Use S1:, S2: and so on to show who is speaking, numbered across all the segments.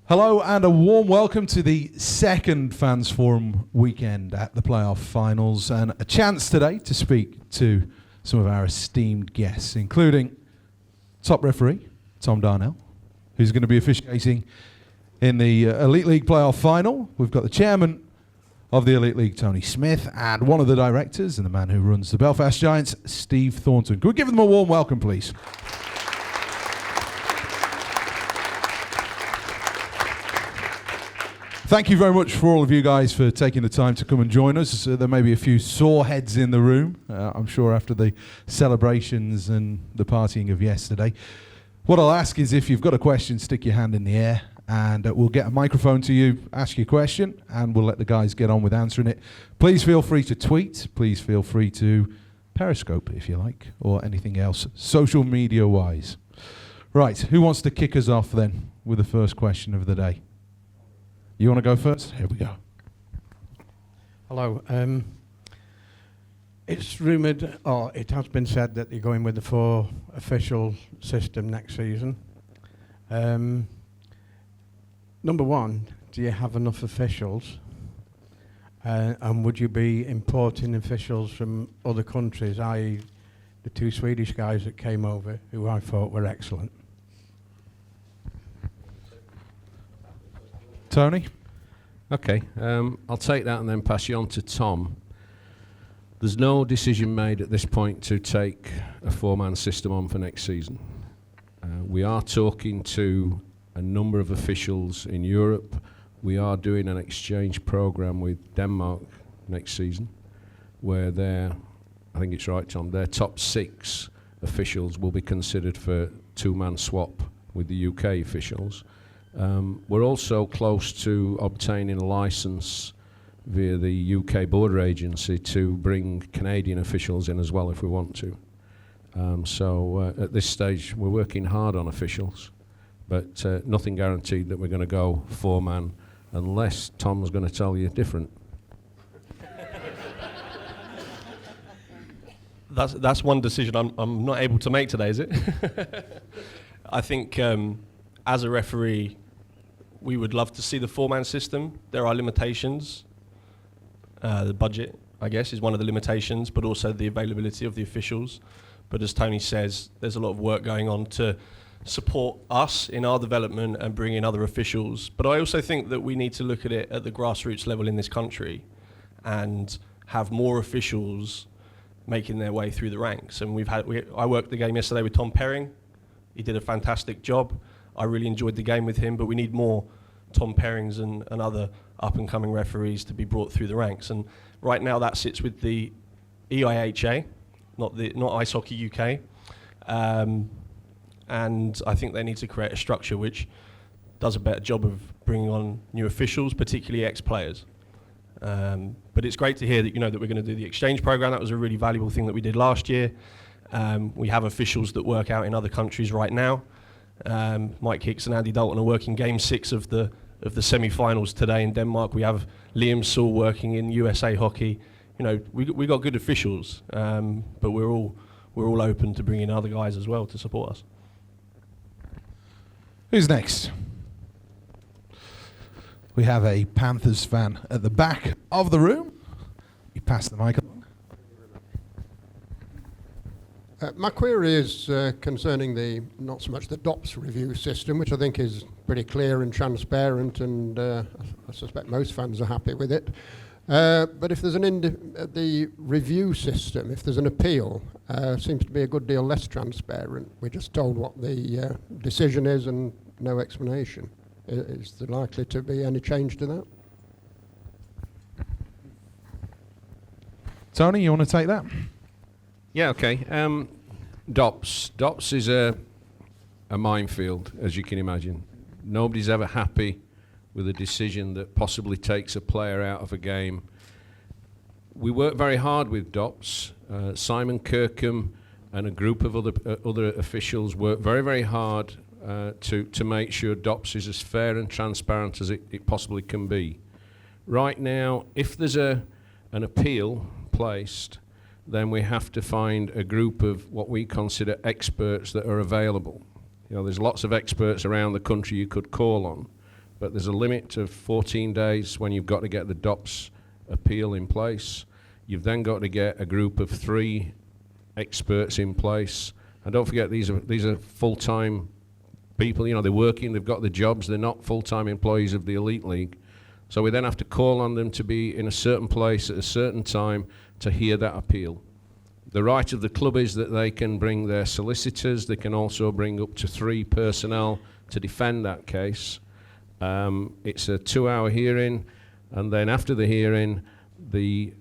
S1: Hello and a warm welcome to the second Fans Forum weekend at the playoff finals, and a chance today to speak to some of our esteemed guests, including top referee Tom Darnell, who's going to be officiating in the Elite League playoff final. We've got the chairman of the Elite League, Tony Smith, and one of the directors and the man who runs the Belfast Giants, Steve Thornton. Could we give them a warm welcome, please? Thank you very much for all of you guys for taking the time to come and join us. There may be a few sore heads in the room, I'm sure, after the celebrations and the partying of yesterday. What I'll ask is, if you've got a question, stick your hand in the air and we'll get a microphone to you, ask your question, and we'll let the guys get on with answering it. Please feel free to tweet, please feel free to Periscope if you like, or anything else, social media wise. Right, who wants to kick us off then with the first question of the day? You want to go first? Here we go.
S2: Hello. It's rumoured, or it has been said, that you're going with the 4 official system next season. Number one, do you have enough officials? And would you be importing officials from other countries, i.e. the 2 Swedish guys that came over, who I thought were excellent?
S1: Tony?
S3: Okay, I'll take that and then pass you on to Tom. There's no decision made at this point to take a 4-man system on for next season. We are talking to a number of officials in Europe. We are doing an exchange programme with Denmark next season, where I think it's right, Tom, their top 6 officials will be considered for 2-man swap with the UK officials. We're also close to obtaining a licence via the UK Border Agency to bring Canadian officials in as well if we want to. So at this stage we're working hard on officials, but nothing guaranteed that we're going to go 4-man unless Tom's going to tell you different.
S4: That's one decision I'm not able to make today, is it? I think as a referee, we would love to see the 4-man system. There are limitations. The budget, I guess, is one of the limitations, but also the availability of the officials. But as Tony says, there's a lot of work going on to support us in our development and bring in other officials. But I also think that we need to look at it at the grassroots level in this country and have more officials making their way through the ranks. And I worked the game yesterday with Tom Perring. He did a fantastic job. I really enjoyed the game with him, but we need more Tom Perrings and other up-and-coming referees to be brought through the ranks. And right now that sits with the EIHL, not Ice Hockey UK. And I think they need to create a structure which does a better job of bringing on new officials, particularly ex-players. But it's great to hear that that we're going to do the exchange program. That was a really valuable thing that we did last year. We have officials that work out in other countries right now. Mike Hicks and Andy Dalton are working Game 6 of the semi-finals today in Denmark. We have Liam Saul working in USA Hockey. We got good officials, but we're all open to bringing other guys as well to support us.
S1: Who's next? We have a Panthers fan at the back of the room. You pass the mic along.
S5: My query is concerning not so much the DOPS review system, which I think is pretty clear and transparent, and I suspect most fans are happy with it. But if there's the review system, if there's an appeal, seems to be a good deal less transparent. We're just told what the decision is and no explanation. Is there likely to be any change to that?
S1: Tony, you want to take that?
S3: Yeah, okay. DOPS is a minefield, as you can imagine. Nobody's ever happy with a decision that possibly takes a player out of a game. We work very hard with DOPS. Simon Kirkham and a group of other officials work very, very hard to make sure DOPS is as fair and transparent as it possibly can be. Right now, if there's an appeal placed, then we have to find a group of what we consider experts that are available. There's lots of experts around the country you could call on, but there's a limit of 14 days when you've got to get the DOPS appeal in place. You've then got to get a group of 3 experts in place. And don't forget, these are full-time people. You know, they're working, they've got the jobs, they're not full-time employees of the Elite League. So we then have to call on them to be in a certain place at a certain time to hear that appeal. The right of the club is that they can bring their solicitors, they can also bring up to 3 personnel to defend that case. It's a 2-hour hearing, and then after the hearing, the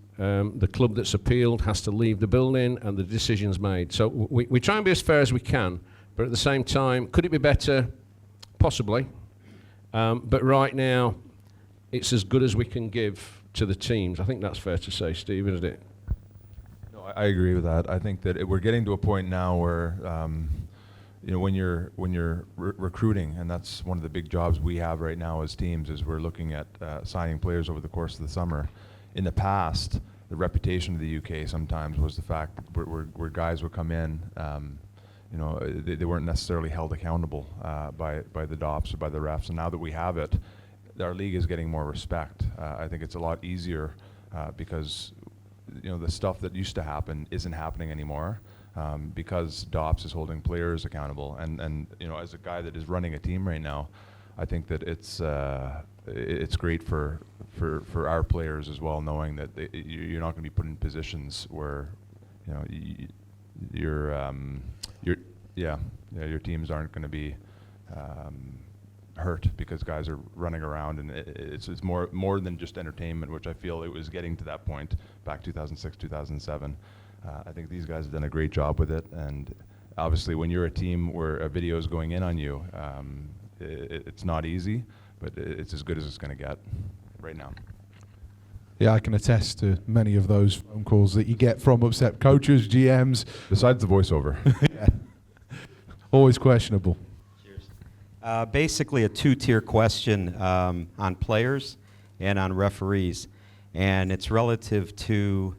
S3: club that's appealed has to leave the building and the decision's made. So we try and be as fair as we can, but at the same time, could it be better? Possibly. But right now, it's as good as we can give to the teams. I think that's fair to say, Steve, isn't it?
S6: No, I agree with that. I think that we're getting to a point now where, you know, when you're recruiting, and that's one of the big jobs we have right now as teams, is we're looking at signing players over the course of the summer. In the past, the reputation of the UK sometimes was the fact that where guys would come in, you know, they weren't necessarily held accountable by the DOPS or by the refs. And now that we have it, our league is getting more respect. I think it's a lot easier because, you know, the stuff that used to happen isn't happening anymore because DOPS is holding players accountable. And you know, as a guy that is running a team right now, I think that it's great for our players as well, knowing that you're not going to be put in positions where, you know, your teams aren't going to be hurt because guys are running around, and it's more than just entertainment, which I feel it was getting to that point back 2006, 2007. I think these guys have done a great job with it, and obviously when you're a team where a video is going in on you, it's not easy, but it's as good as it's going to get right now.
S1: Yeah, I can attest to many of those phone calls that you get from upset coaches, GMs.
S6: Besides the voiceover.
S1: Yeah. Always questionable.
S7: Cheers. Basically a 2-tier question on players and on referees. And it's relative to,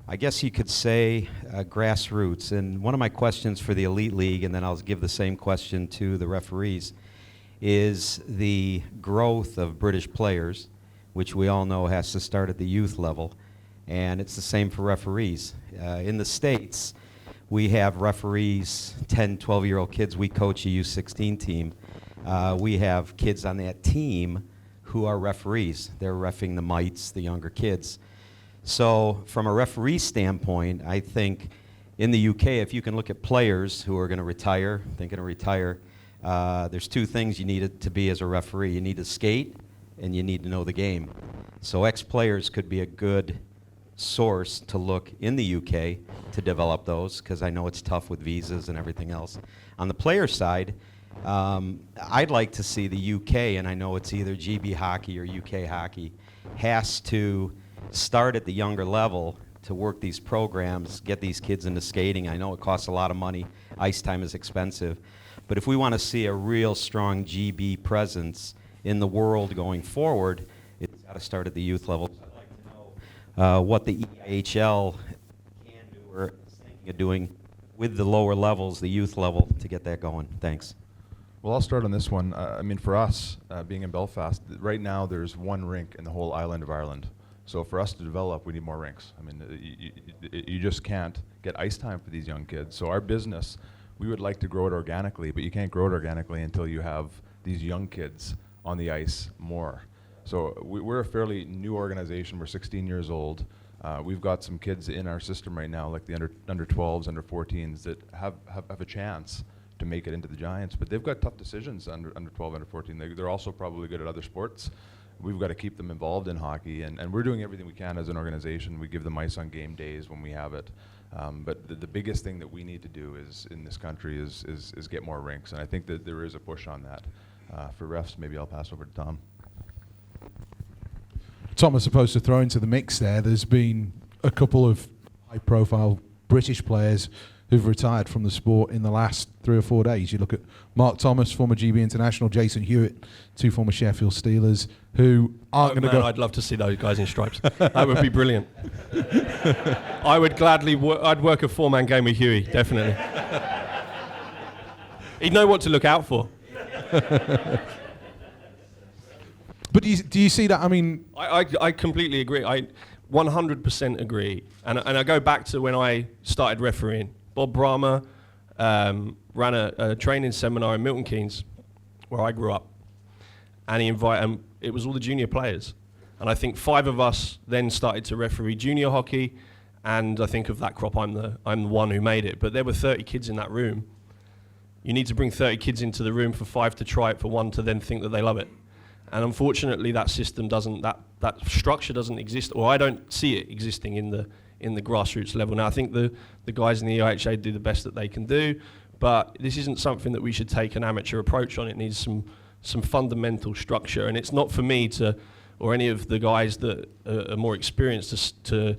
S7: I guess you could say, grassroots. And one of my questions for the Elite League, and then I'll give the same question to the referees, is the growth of British players, which we all know has to start at the youth level. And it's the same for referees. In the States, we have referees, 10, 12-year-old kids. We coach a U16 team. We have kids on that team who are referees. They're reffing the mites, the younger kids. So from a referee standpoint, I think in the UK, if you can look at players who are going to retire, thinking of retire, there's 2 things you need to be as a referee. You need to skate, and you need to know the game. So ex-players could be a good source to look in the UK to develop those, because I know it's tough with visas and everything else. On the player side, I'd like to see the UK, and I know it's either GB hockey or UK hockey, has to start at the younger level to work these programs, get these kids into skating. I know it costs a lot of money. Ice time is expensive. But if we want to see a real strong GB presence in the world going forward, it's got to start at the youth level. So I'd like to know what the EIHL can do or is thinking of doing with the lower levels, the youth level, to get that going. Thanks.
S6: Well, I'll start on this one. I mean, for us, being in Belfast, right now there's 1 rink in the whole island of Ireland. So for us to develop, we need more rinks. I mean, you just can't get ice time for these young kids. So our business, we would like to grow it organically, but you can't grow it organically until you have these young kids on the ice more. So we're a fairly new organization. We're 16 years old. We've got some kids in our system right now, like the under 12s, under 14s, that have a chance to make it into the Giants, but they've got tough decisions under 12, under 14. They're also probably good at other sports. We've got to keep them involved in hockey, and we're doing everything we can as an organization. We give them ice on game days when we have it. But the biggest thing that we need to do is in this country is get more rinks, and I think that there is a push on that. For refs, maybe I'll pass over to Tom.
S1: Tom, I suppose to throw into the mix there's been a couple of high-profile British players who've retired from the sport in the last 3 or 4 days. You look at Mark Thomas, former GB international, Jason Hewitt, 2 former Sheffield Steelers, who aren't going to go...
S4: I'd love to see those guys in stripes. That would be brilliant. I would gladly... I'd work a 4-man game with Huey, definitely. He'd know what to look out for.
S1: But do you see that? I mean,
S4: I completely agree. I 100% agree. And I go back to when I started refereeing. Bob Brahma ran a training seminar in Milton Keynes, where I grew up. And he invited, it was all the junior players. And I think 5 of us then started to referee junior hockey. And I think of that crop, I'm the one who made it. But there were 30 kids in that room. You need to bring 30 kids into the room for 5 to try it, for 1 to then think that they love it. And unfortunately, that system doesn't, that structure doesn't exist, or I don't see it existing in the grassroots level. Now, I think the guys in the EIHL do the best that they can do, but this isn't something that we should take an amateur approach on. It needs some fundamental structure, and it's not for me to, or any of the guys that are more experienced to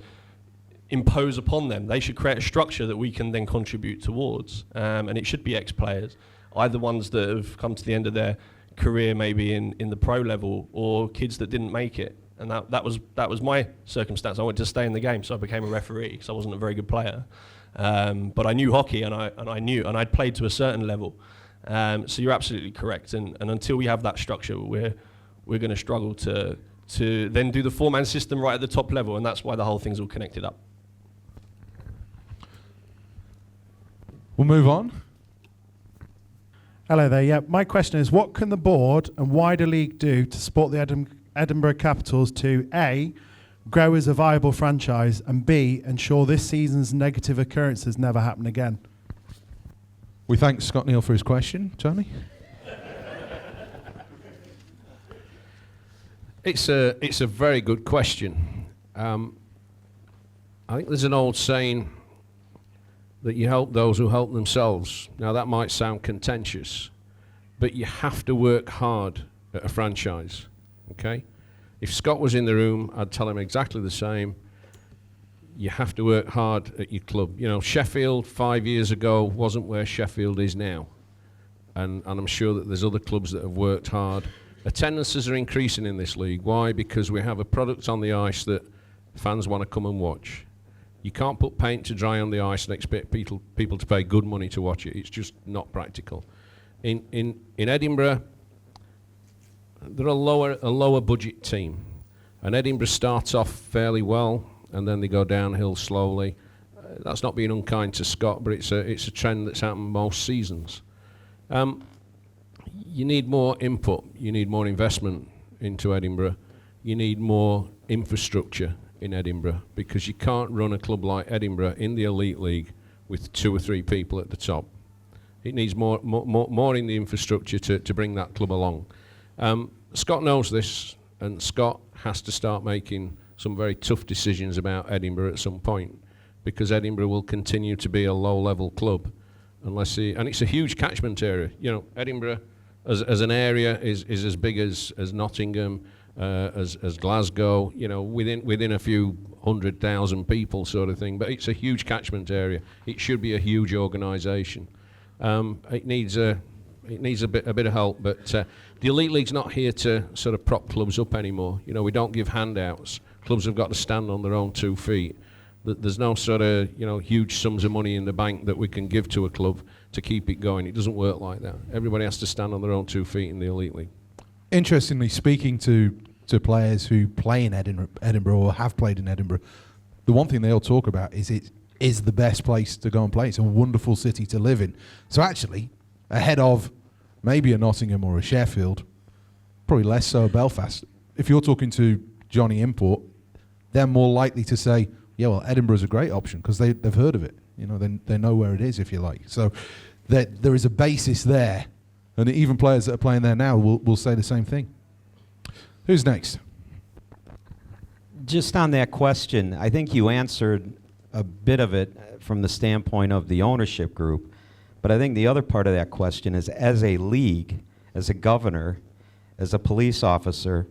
S4: impose upon them. They should create a structure that we can then contribute towards, and it should be ex-players, either ones that have come to the end of their career maybe in the pro level, or kids that didn't make it. And that was my circumstance. I wanted to stay in the game, so I became a referee because I wasn't a very good player. But I knew hockey, and I'd played to a certain level. So you're absolutely correct. And until we have that structure, we're going to struggle to then do the 4-man system right at the top level, and that's why the whole thing's all connected up.
S1: We'll move on.
S8: Hello there. Yeah, my question is, what can the board and wider league do to support the Edinburgh Capitals to A, grow as a viable franchise, and B, ensure this season's negative occurrences never happen again?
S1: We thank Scott Neal for his question. Tony?
S3: It's a very good question. I think there's an old saying that you help those who help themselves. Now, that might sound contentious, but you have to work hard at a franchise, okay? If Scott was in the room, I'd tell him exactly the same. You have to work hard at your club. You know, Sheffield 5 years ago wasn't where Sheffield is now. And I'm sure that there's other clubs that have worked hard. Attendances are increasing in this league. Why? Because we have a product on the ice that fans want to come and watch. You can't put paint to dry on the ice and expect people to pay good money to watch it. It's just not practical. In Edinburgh, they're a lower budget team, and Edinburgh starts off fairly well, and then they go downhill slowly. That's not being unkind to Scott, but it's a trend that's happened most seasons. You need more input. You need more investment into Edinburgh. You need more infrastructure in Edinburgh, because you can't run a club like Edinburgh in the Elite League with 2 or 3 people at the top. It needs more in the infrastructure to bring that club along. Scott knows this, and Scott has to start making some very tough decisions about Edinburgh at some point, because Edinburgh will continue to be a low-level club unless and it's a huge catchment area. You know, Edinburgh as an area is as big as Nottingham, as Glasgow, you know, within a few 100,000 people sort of thing, but it's a huge catchment area. It should be a huge organisation. It needs a bit of help, but the Elite League's not here to sort of prop clubs up anymore. You know, we don't give handouts. Clubs have got to stand on their own 2 feet. There's no sort of, you know, huge sums of money in the bank that we can give to a club to keep it going. It doesn't work like that. Everybody has to stand on their own 2 feet in the Elite League.
S1: Interestingly, speaking to players who play in Edinburgh or have played in Edinburgh, the one thing they all talk about is it is the best place to go and play. It's a wonderful city to live in. So actually, ahead of maybe a Nottingham or a Sheffield, probably less so a Belfast. If you're talking to Johnny Import, they're more likely to say, yeah, well, Edinburgh's a great option because they've heard of it. You know, they know where it is, if you like. So there is a basis there. And even players that are playing there now will say the same thing. Who's next?
S7: Just on that question, I think you answered a bit of it from the standpoint of the ownership group. But I think the other part of that question is, as a league, as a governor, as a police officer,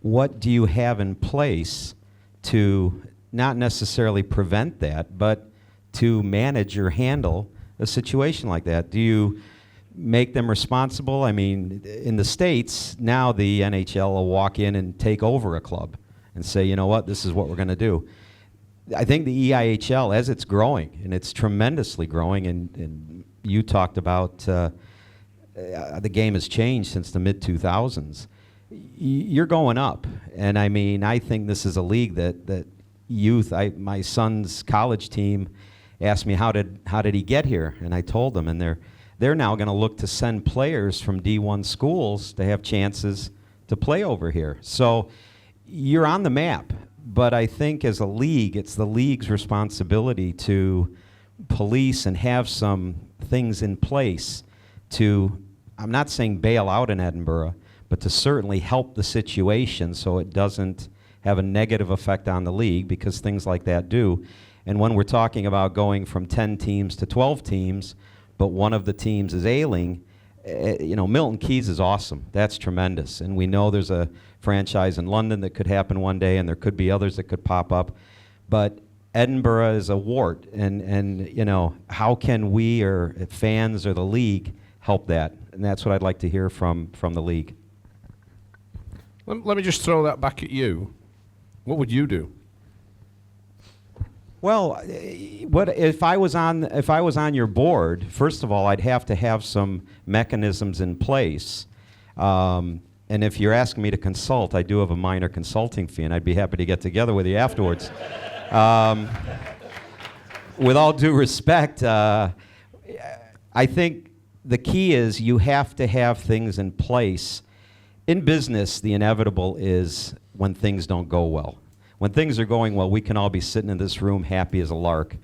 S7: what do you have in place to not necessarily prevent that, but to manage or handle a situation like that? Do you make them responsible? I mean, in the States, now the NHL will walk in and take over a club and say, you know what, this is what we're going to do. I think the EIHL, as it's growing, and it's tremendously growing, and you talked about the game has changed since the mid-2000s. you're going up. And I mean, I think this is a league that youth, my son's college team asked me, how did he get here? And I told them, and they're now going to look to send players from D1 schools to have chances to play over here. So you're on the map. But I think as a league, it's the league's responsibility to police and have some things in place to, I'm not saying bail out in Edinburgh, but to certainly help the situation so it doesn't have a negative effect on the league, because things like that do. And when we're talking about going from 10 teams to 12 teams, but one of the teams is ailing, Milton Keynes is awesome. That's tremendous. And we know there's a franchise in London that could happen one day, and there could be others that could pop up. But Edinburgh is a wart, and how can we or fans or the league help that? And that's what I'd like to hear from the league.
S3: Let me just throw that back at you. What would you do?
S7: Well, what if I was on your board? First of all, I'd have to have some mechanisms in place. And if you're asking me to consult, I do have a minor consulting fee, and I'd be happy to get together with you afterwards. With all due respect, I think the key is you have to have things in place. In business, the inevitable is when things don't go well. When things are going well, we can all be sitting in this room happy as a lark.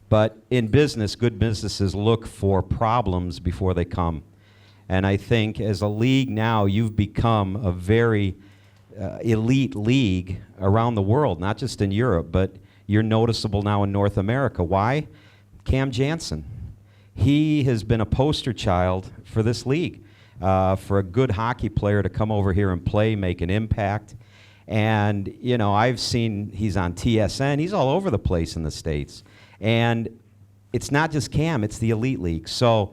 S7: But in business, good businesses look for problems before they come. And I think as a league now, you've become a very elite league around the world, not just in Europe, but you're noticeable now in North America. Why? Cam Jansen. He has been a poster child for this league, for a good hockey player to come over here and play, make an impact. And, I've seen he's on TSN. He's all over the place in the States. And it's not just Cam, it's the Elite League. So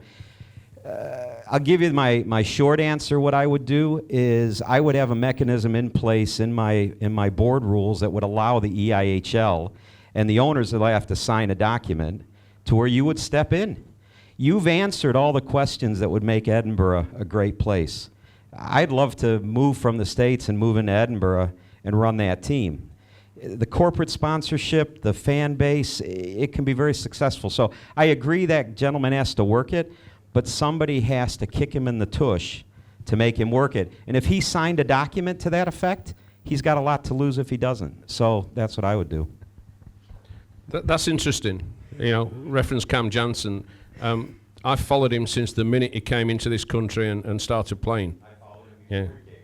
S7: I'll give you my short answer. What I would do is I would have a mechanism in place in my board rules that would allow the EIHL and the owners would have to sign a document to where you would step in. You've answered all the questions that would make Edinburgh a great place. I'd love to move from the States and move into Edinburgh and run that team. The corporate sponsorship, the fan base, it can be very successful. So I agree that gentleman has to work it, but somebody has to kick him in the tush to make him work it. And if he signed a document to that effect, he's got a lot to lose if he doesn't. So that's what I would do.
S3: That's interesting. Reference Cam Jansen. I've followed him since the minute he came into this country and started playing. I followed him. Yeah.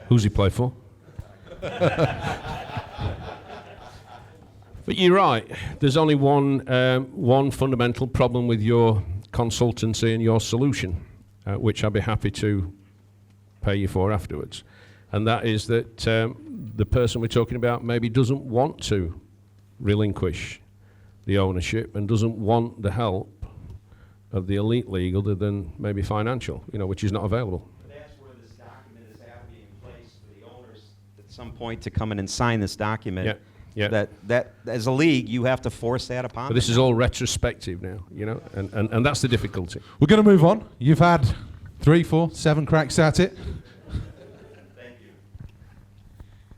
S3: Who's he play for? But you're right. There's only one fundamental problem with your consultancy and your solution, which I'd be happy to pay you for afterwards. And that is that the person we're talking about maybe doesn't want to relinquish the ownership and doesn't want the help of the Elite League other than maybe financial, which is not available.
S7: But that's where this document is in place for the owners at some point to come in and sign this document. Yeah. That as a league, you have to force that upon them.
S3: But this is all retrospective now, and that's the difficulty.
S1: We're going to move on. You've had 3, 4, 7 cracks at it.
S7: Thank you.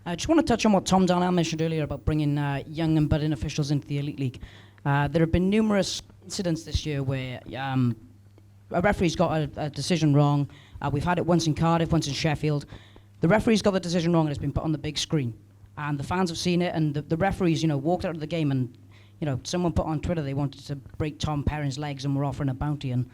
S9: I just want to touch on what Tom Darnell mentioned earlier about bringing young and budding officials into the Elite League. There have been numerous incidents this year where a referee's got a decision wrong. We've had it once in Cardiff, once in Sheffield. The referee's got the decision wrong and it's been put on the big screen. And the fans have seen it, and the referees, walked out of the game, and, someone put on Twitter they wanted to break Tom Perrin's legs and were offering a bounty. And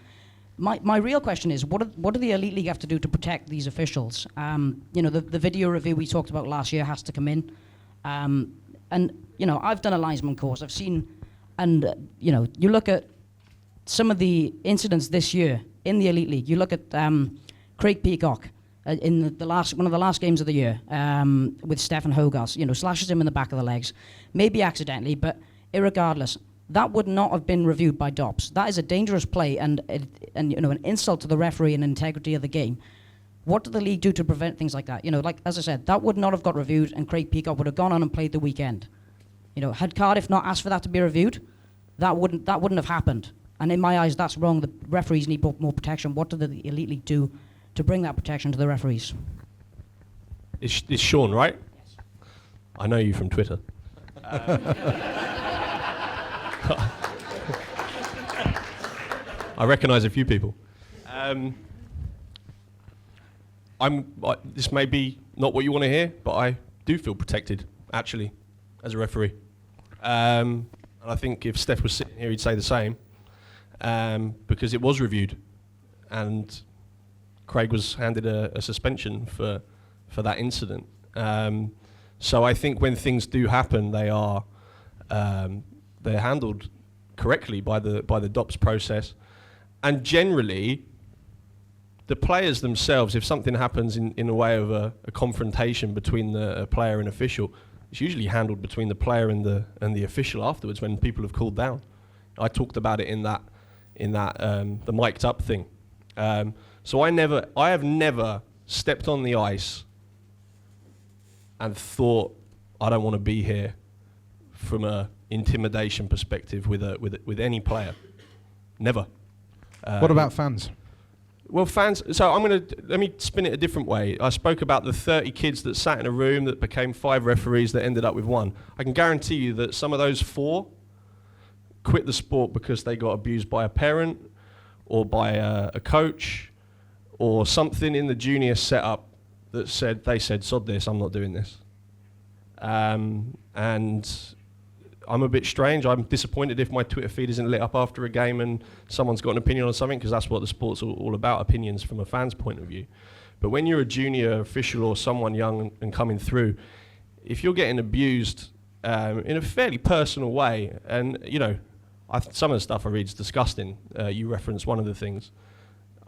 S9: my real question is, what do the Elite League have to do to protect these officials? The video review we talked about last year has to come in. I've done a linesman course. I've seen, you look at some of the incidents this year in the Elite League. You look at Craig Peacock in one of the last games of the year with Stefan Hogarth, slashes him in the back of the legs, maybe accidentally, but irregardless, that would not have been reviewed by DOPS. That is a dangerous play and an insult to the referee and integrity of the game. What did the league do to prevent things like that? As I said, that would not have got reviewed, and Craig Peacock would have gone on and played the weekend. Had Cardiff not asked for that to be reviewed, that wouldn't have happened. And in my eyes, that's wrong. The referees need more protection. What did the Elite League do to bring that protection to the referees?
S4: It's Sean, right? I know you from Twitter. I recognise a few people. This may be not what you want to hear, but I do feel protected, actually, as a referee. And I think if Steph was sitting here, he'd say the same, because it was reviewed, and Craig was handed a suspension for that incident. So I think when things do happen, they're handled correctly by the DOPS process, and generally, the players themselves, if something happens in a way of a confrontation between the player and official, it's usually handled between the player and the official afterwards when people have cooled down. I talked about it in that the mic'd up thing. So I have never stepped on the ice and thought I don't want to be here from a intimidation perspective with any player. Never.
S1: What about fans?
S4: Well, fans, so let me spin it a different way. I spoke about the 30 kids that sat in a room that became 5 referees that ended up with 1. I can guarantee you that some of those 4 quit the sport because they got abused by a parent or by a coach or something in the junior setup that they said, sod this, I'm not doing this. And I'm a bit strange. I'm disappointed if my Twitter feed isn't lit up after a game and someone's got an opinion on something, because that's what the sport's all about, opinions from a fan's point of view. But when you're a junior official or someone young and coming through, if you're getting abused in a fairly personal way, and some of the stuff I read is disgusting. You referenced one of the things.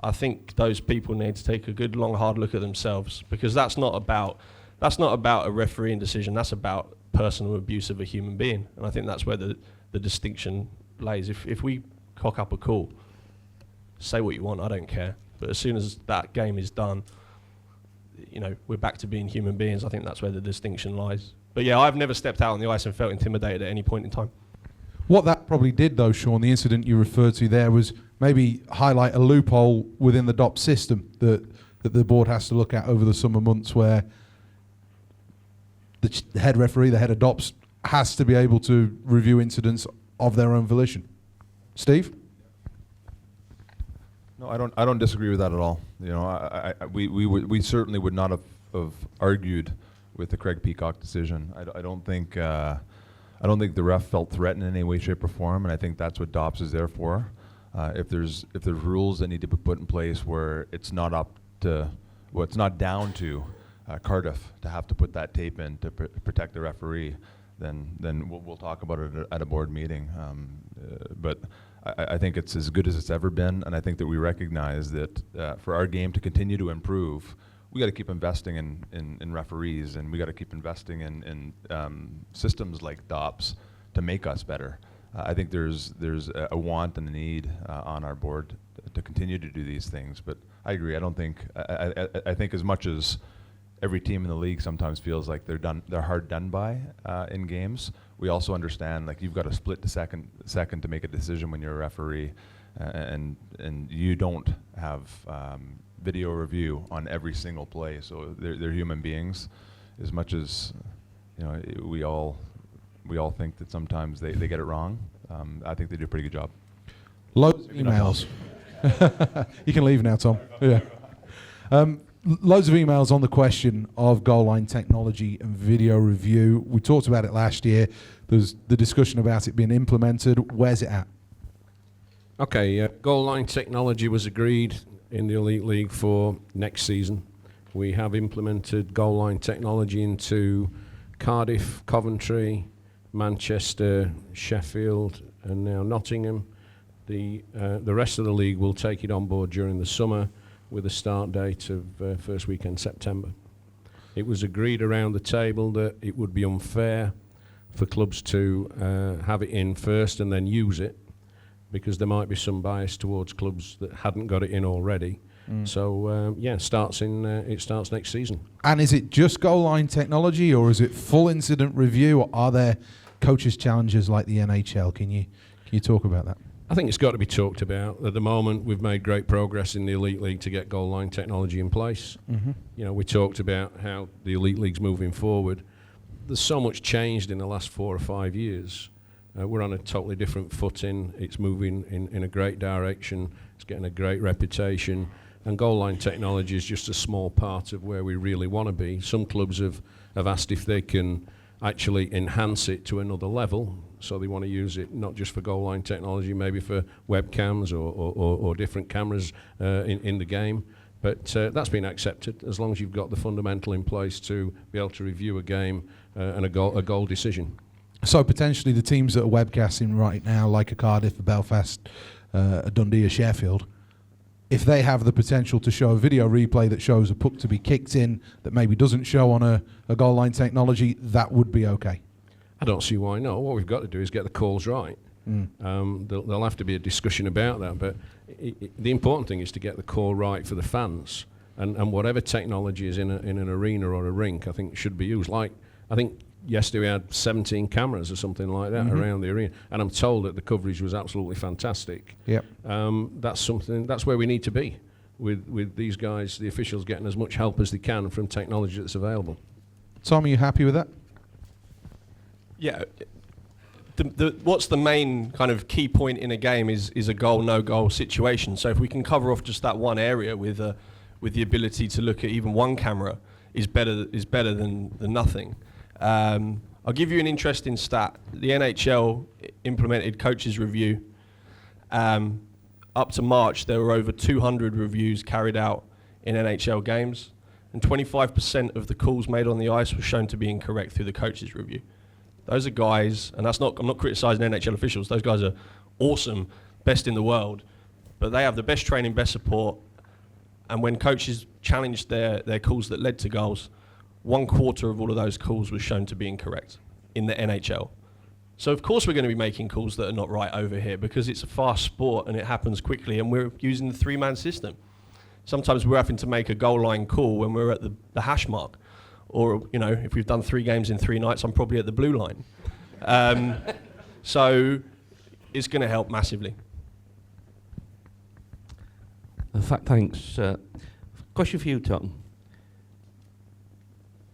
S4: I think those people need to take a good, long, hard look at themselves, because that's not about a refereeing decision. That's about personal abuse of a human being, and I think that's where the distinction lays. If we cock up a call, say what you want, I don't care. But as soon as that game is done, we're back to being human beings. I think that's where the distinction lies. But yeah, I've never stepped out on the ice and felt intimidated at any point in time.
S1: What that probably did, though, Sean, the incident you referred to there, was maybe highlight a loophole within the DOP system that the board has to look at over the summer months, where the head referee, the head of DOPS, has to be able to review incidents of their own volition. Steve?
S6: No, I don't disagree with that at all. We certainly would not have argued with the Craig Peacock decision. I don't think the ref felt threatened in any way, shape, or form, and I think that's what DOPS is there for. If there's rules that need to be put in place where it's not down to Cardiff to have to put that tape in to protect the referee, then we'll talk about it at a board meeting. But I think it's as good as it's ever been, and I think that we recognize that for our game to continue to improve, we got to keep investing in referees, and we got to keep investing in systems like DOPS to make us better. I think there's a want and a need on our board to continue to do these things. But I agree. I don't think I think as much as every team in the league sometimes feels like they're hard done by in games, we also understand, like, you've got to split the second to make a decision when you're a referee, and you don't have video review on every single play. So they're human beings, as much as we all think that sometimes they get it wrong. I think they do a pretty good job.
S1: Loads of emails. You can leave now, Tom. Yeah. Loads of emails on the question of goal line technology and video review. We talked about it last year. There's the discussion about it being implemented. Where's it at?
S3: Okay, goal line technology was agreed in the Elite League for next season. We have implemented goal line technology into Cardiff, Coventry, Manchester, Sheffield, and now Nottingham. The rest of the league will take it on board during the summer, with a start date of first weekend September. It was agreed around the table that it would be unfair for clubs to have it in first and then use it, because there might be some bias towards clubs that hadn't got it in already. So it starts next season.
S1: And is it just goal line technology, or is it full incident review, or are there coaches' challenges like the NHL? Can you talk about that?
S3: I think it's got to be talked about. At the moment, we've made great progress in the Elite League to get goal line technology in place. You know, we talked about how the Elite League's moving forward. There's so much changed in the last 4 or 5 years. We're on a totally different footing. It's moving in a great direction. It's getting a great reputation. And goal line technology is just a small part of where we really want to be. Some clubs have asked if they can actually enhance it to another level. So they want to use it not just for goal line technology, maybe for webcams or different cameras in the game. But that's been accepted as long as you've got the fundamental in place to be able to review a game and a goal decision.
S1: So potentially the teams that are webcasting right now, like a Cardiff, a Belfast, a Dundee, a Sheffield, if they have the potential to show a video replay that shows a puck to be kicked in that maybe doesn't show on a goal line technology, that would be okay.
S3: I don't see why not. What we've got to do is get the calls right. There'll have to be a discussion about that, but the important thing is to get the call right for the fans. And whatever technology is in an arena or a rink, I think should be used. Like, I think yesterday we had 17 cameras or something like that around the arena, and I'm told that the coverage was absolutely fantastic.
S1: Yep.
S3: That's where we need to be with these guys, the officials, getting as much help as they can from technology that's available.
S1: Tom, are you happy with that?
S4: Yeah. What's the main kind of key point in a game is a goal, no goal situation. So if we can cover off just that one area with the ability to look at even one camera is better than nothing. I'll give you an interesting stat. The NHL implemented coaches review. Up to March, there were over 200 reviews carried out in NHL games, and 25% of the calls made on the ice were shown to be incorrect through the coaches review. Those are guys, and I'm not criticising NHL officials, those guys are awesome, best in the world, but they have the best training, best support, and when coaches challenged their calls that led to goals, 1/4 of all of those calls was shown to be incorrect in the NHL. So of course we're going to be making calls that are not right over here because it's a fast sport and it happens quickly, and we're using the 3-man system. Sometimes we're having to make a goal line call when we're at the hash mark. Or, you know, if we've done 3 games in 3 nights, I'm probably at the blue line. So it's going to help massively.
S10: Thanks. Question for you, Tom.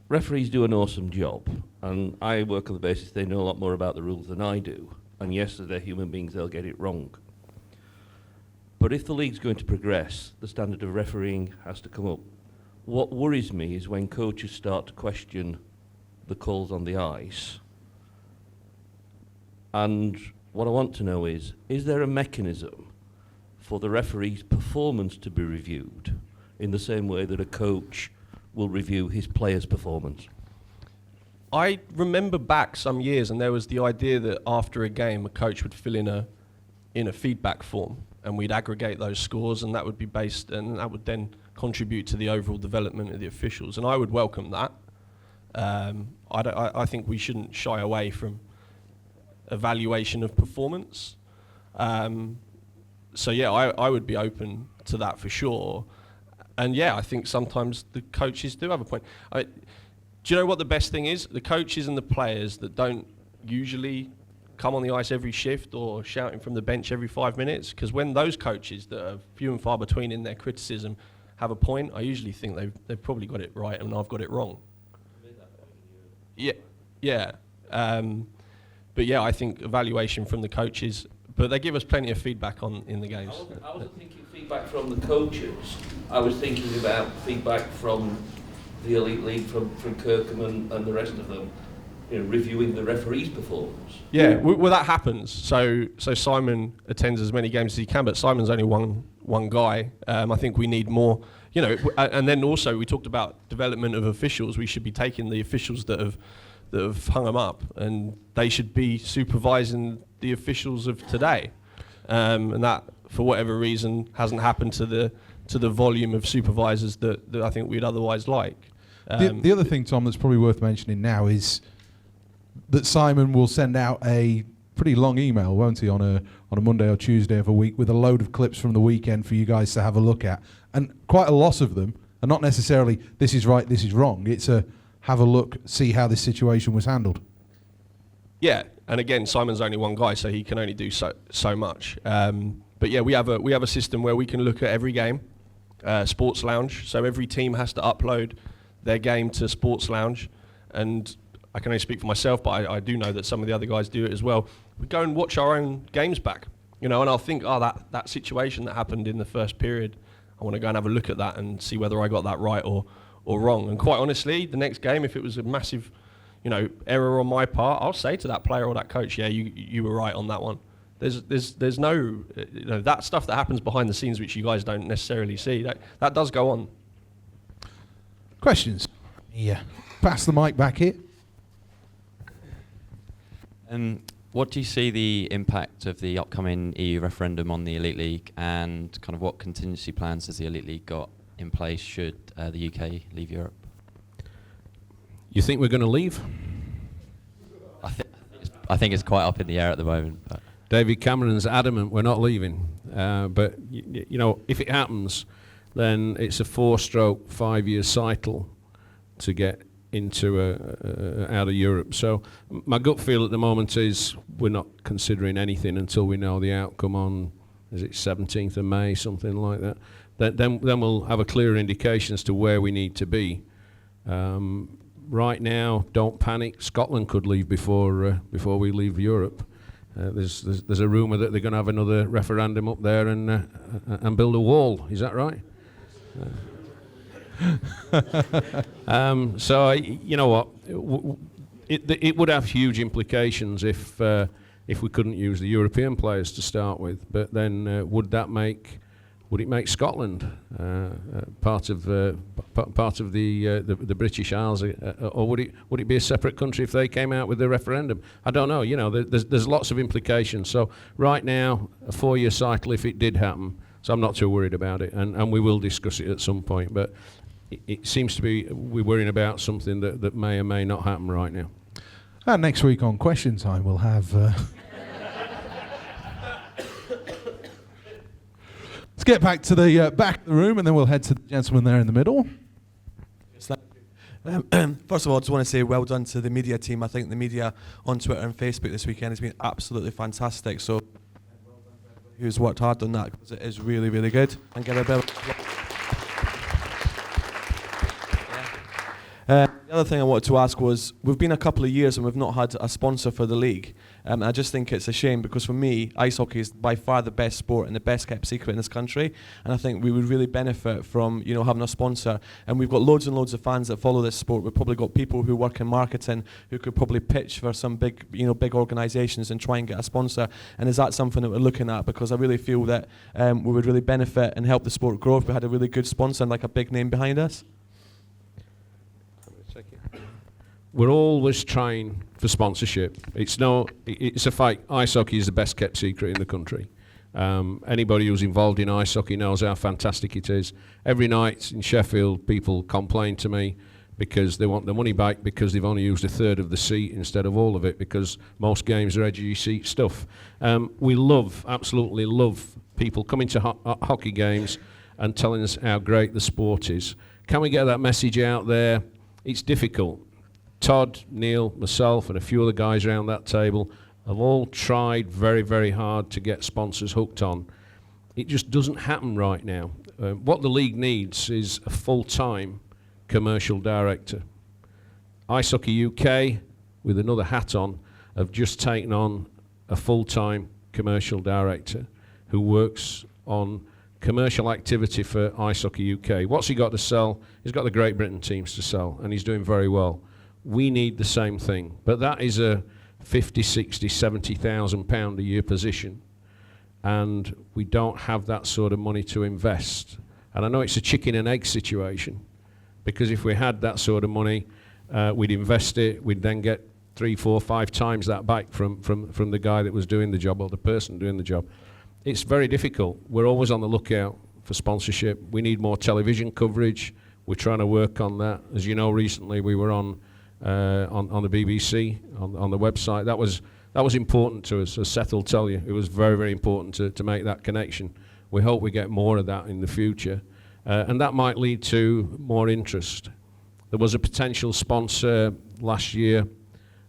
S10: Referees do an awesome job, and I work on the basis they know a lot more about the rules than I do. And yes, they're human beings, they'll get it wrong. But if the league's going to progress, the standard of refereeing has to come up. What worries me is when coaches start to question the calls on the ice. And what I want to know is there a mechanism for the referee's performance to be reviewed in the same way that a coach will review his player's performance?
S4: I remember back some years, and there was the idea that after a game, a coach would fill in a feedback form, and we'd aggregate those scores, and that would be based, and that would then contribute to the overall development of the officials, and I would welcome that. I think we shouldn't shy away from evaluation of performance. So yeah, I would be open to that for sure. And yeah, I think sometimes the coaches do have a point. Do you know what the best thing is? The coaches and the players that don't usually come on the ice every shift or shouting from the bench every 5 minutes, because when those coaches that are few and far between in their criticism have a point, I usually think they've probably got it right and I've got it wrong. Yeah. But yeah, I think evaluation from the coaches, but they give us plenty of feedback in the games.
S10: I wasn't thinking feedback from the coaches. I was thinking about feedback from the Elite League, from Kirkham and the rest of them, you know, reviewing the referee's performance.
S4: Yeah, well that happens. So Simon attends as many games as he can, but Simon's only one guy. I think we need more, you know, and then also we talked about development of officials. We should be taking the officials that have hung them up, and they should be supervising the officials of today. And that, for whatever reason, hasn't happened to the volume of supervisors that I think we'd otherwise like.
S1: The other thing, Tom, that's probably worth mentioning now is that Simon will send out a pretty long email, won't he, on a Monday or Tuesday of a week with a load of clips from the weekend for you guys to have a look at. And quite a lot of them are not necessarily, this is right, this is wrong. It's a have a look, see how this situation was handled.
S4: Yeah, And again, Simon's only one guy, so he can only do so much. But yeah, we have a system where we can look at every game, Sports Lounge. So every team has to upload their game to Sports Lounge, and I can only speak for myself, but I do know that some of the other guys do it as well. We go and watch our own games back, and I'll think, that situation that happened in the first period, I want to go and have a look at that and see whether I got that right or wrong. And quite honestly, the next game, if it was a massive, error on my part, I'll say to that player or that coach, yeah, you were right on that one. There's no, that stuff that happens behind the scenes which you guys don't necessarily see. That does go on.
S1: Questions? Yeah. Pass the mic back here.
S11: What do you see the impact of the upcoming EU referendum on the Elite League, and kind of what contingency plans has the Elite League got in place should the UK leave Europe?
S3: You think we're going to leave?
S11: I think it's quite up in the air at the moment. But
S3: David Cameron's adamant we're not leaving. But if it happens, then it's a 4-stroke 5-year cycle to get into out of Europe. So my gut feel at the moment is we're not considering anything until we know the outcome on, is it 17th of May, something like that. Then we'll have a clearer indication as to where we need to be. Right now, don't panic. Scotland could leave before we leave Europe. There's a rumour that they're going to have another referendum up there and build a wall. Is that right? So you know what, it would have huge implications if we couldn't use the European players to start with. But then would it make Scotland part of the British Isles, or would it be a separate country if they came out with a referendum? I don't know. There's lots of implications. So right now, a 4-year cycle if it did happen. So I'm not too worried about it, and we will discuss it at some point. But it seems to be we're worrying about something that may or may not happen right now.
S1: And next week on Question Time, we'll have... Let's get back to the back of the room, and then we'll head to the gentleman there in the middle.
S12: First of all, I just want to say well done to the media team. I think the media on Twitter and Facebook this weekend has been absolutely fantastic. So well done to everybody who's worked hard on that, because it is really, really good. And get a bit the other thing I wanted to ask was, we've been a couple of years and we've not had a sponsor for the league. I just think it's a shame, because for me, ice hockey is by far the best sport and the best kept secret in this country. And I think we would really benefit from having a sponsor. And we've got loads and loads of fans that follow this sport. We've probably got people who work in marketing who could probably pitch for some big organisations and try and get a sponsor. And is that something that we're looking at? Because I really feel that we would really benefit and help the sport grow if we had a really good sponsor and like a big name behind us.
S3: We're always trying for sponsorship. It's a fact. Ice hockey is the best kept secret in the country. Anybody who's involved in ice hockey knows how fantastic it is. Every night in Sheffield, people complain to me because they want the money back because they've only used a third of the seat instead of all of it, because most games are edgy seat stuff. We absolutely love people coming to hockey games and telling us how great the sport is. Can we get that message out there? It's difficult. Todd, Neil, myself, and a few other guys around that table have all tried very, very hard to get sponsors hooked on. It just doesn't happen right now. What the league needs is a full-time commercial director. Ice Hockey UK, with another hat on, have just taken on a full-time commercial director who works on commercial activity for Ice Hockey UK. What's he got to sell? He's got the Great Britain teams to sell, and he's doing very well. We need the same thing, but that is a 50, 60, 70,000 pound a year position, and we don't have that sort of money to invest. And I know it's a chicken and egg situation, because if we had that sort of money, we'd invest it, we'd then get 3, 4, 5 times that back from the guy that was doing the job, or the person doing the job. It's very difficult. We're always on the lookout for sponsorship. We need more television coverage. We're trying to work on that. As you know, recently we were on the BBC, on the website. That was important to us, as Seth will tell you. It was very, very important to make that connection. We hope we get more of that in the future, and that might lead to more interest. There was a potential sponsor last year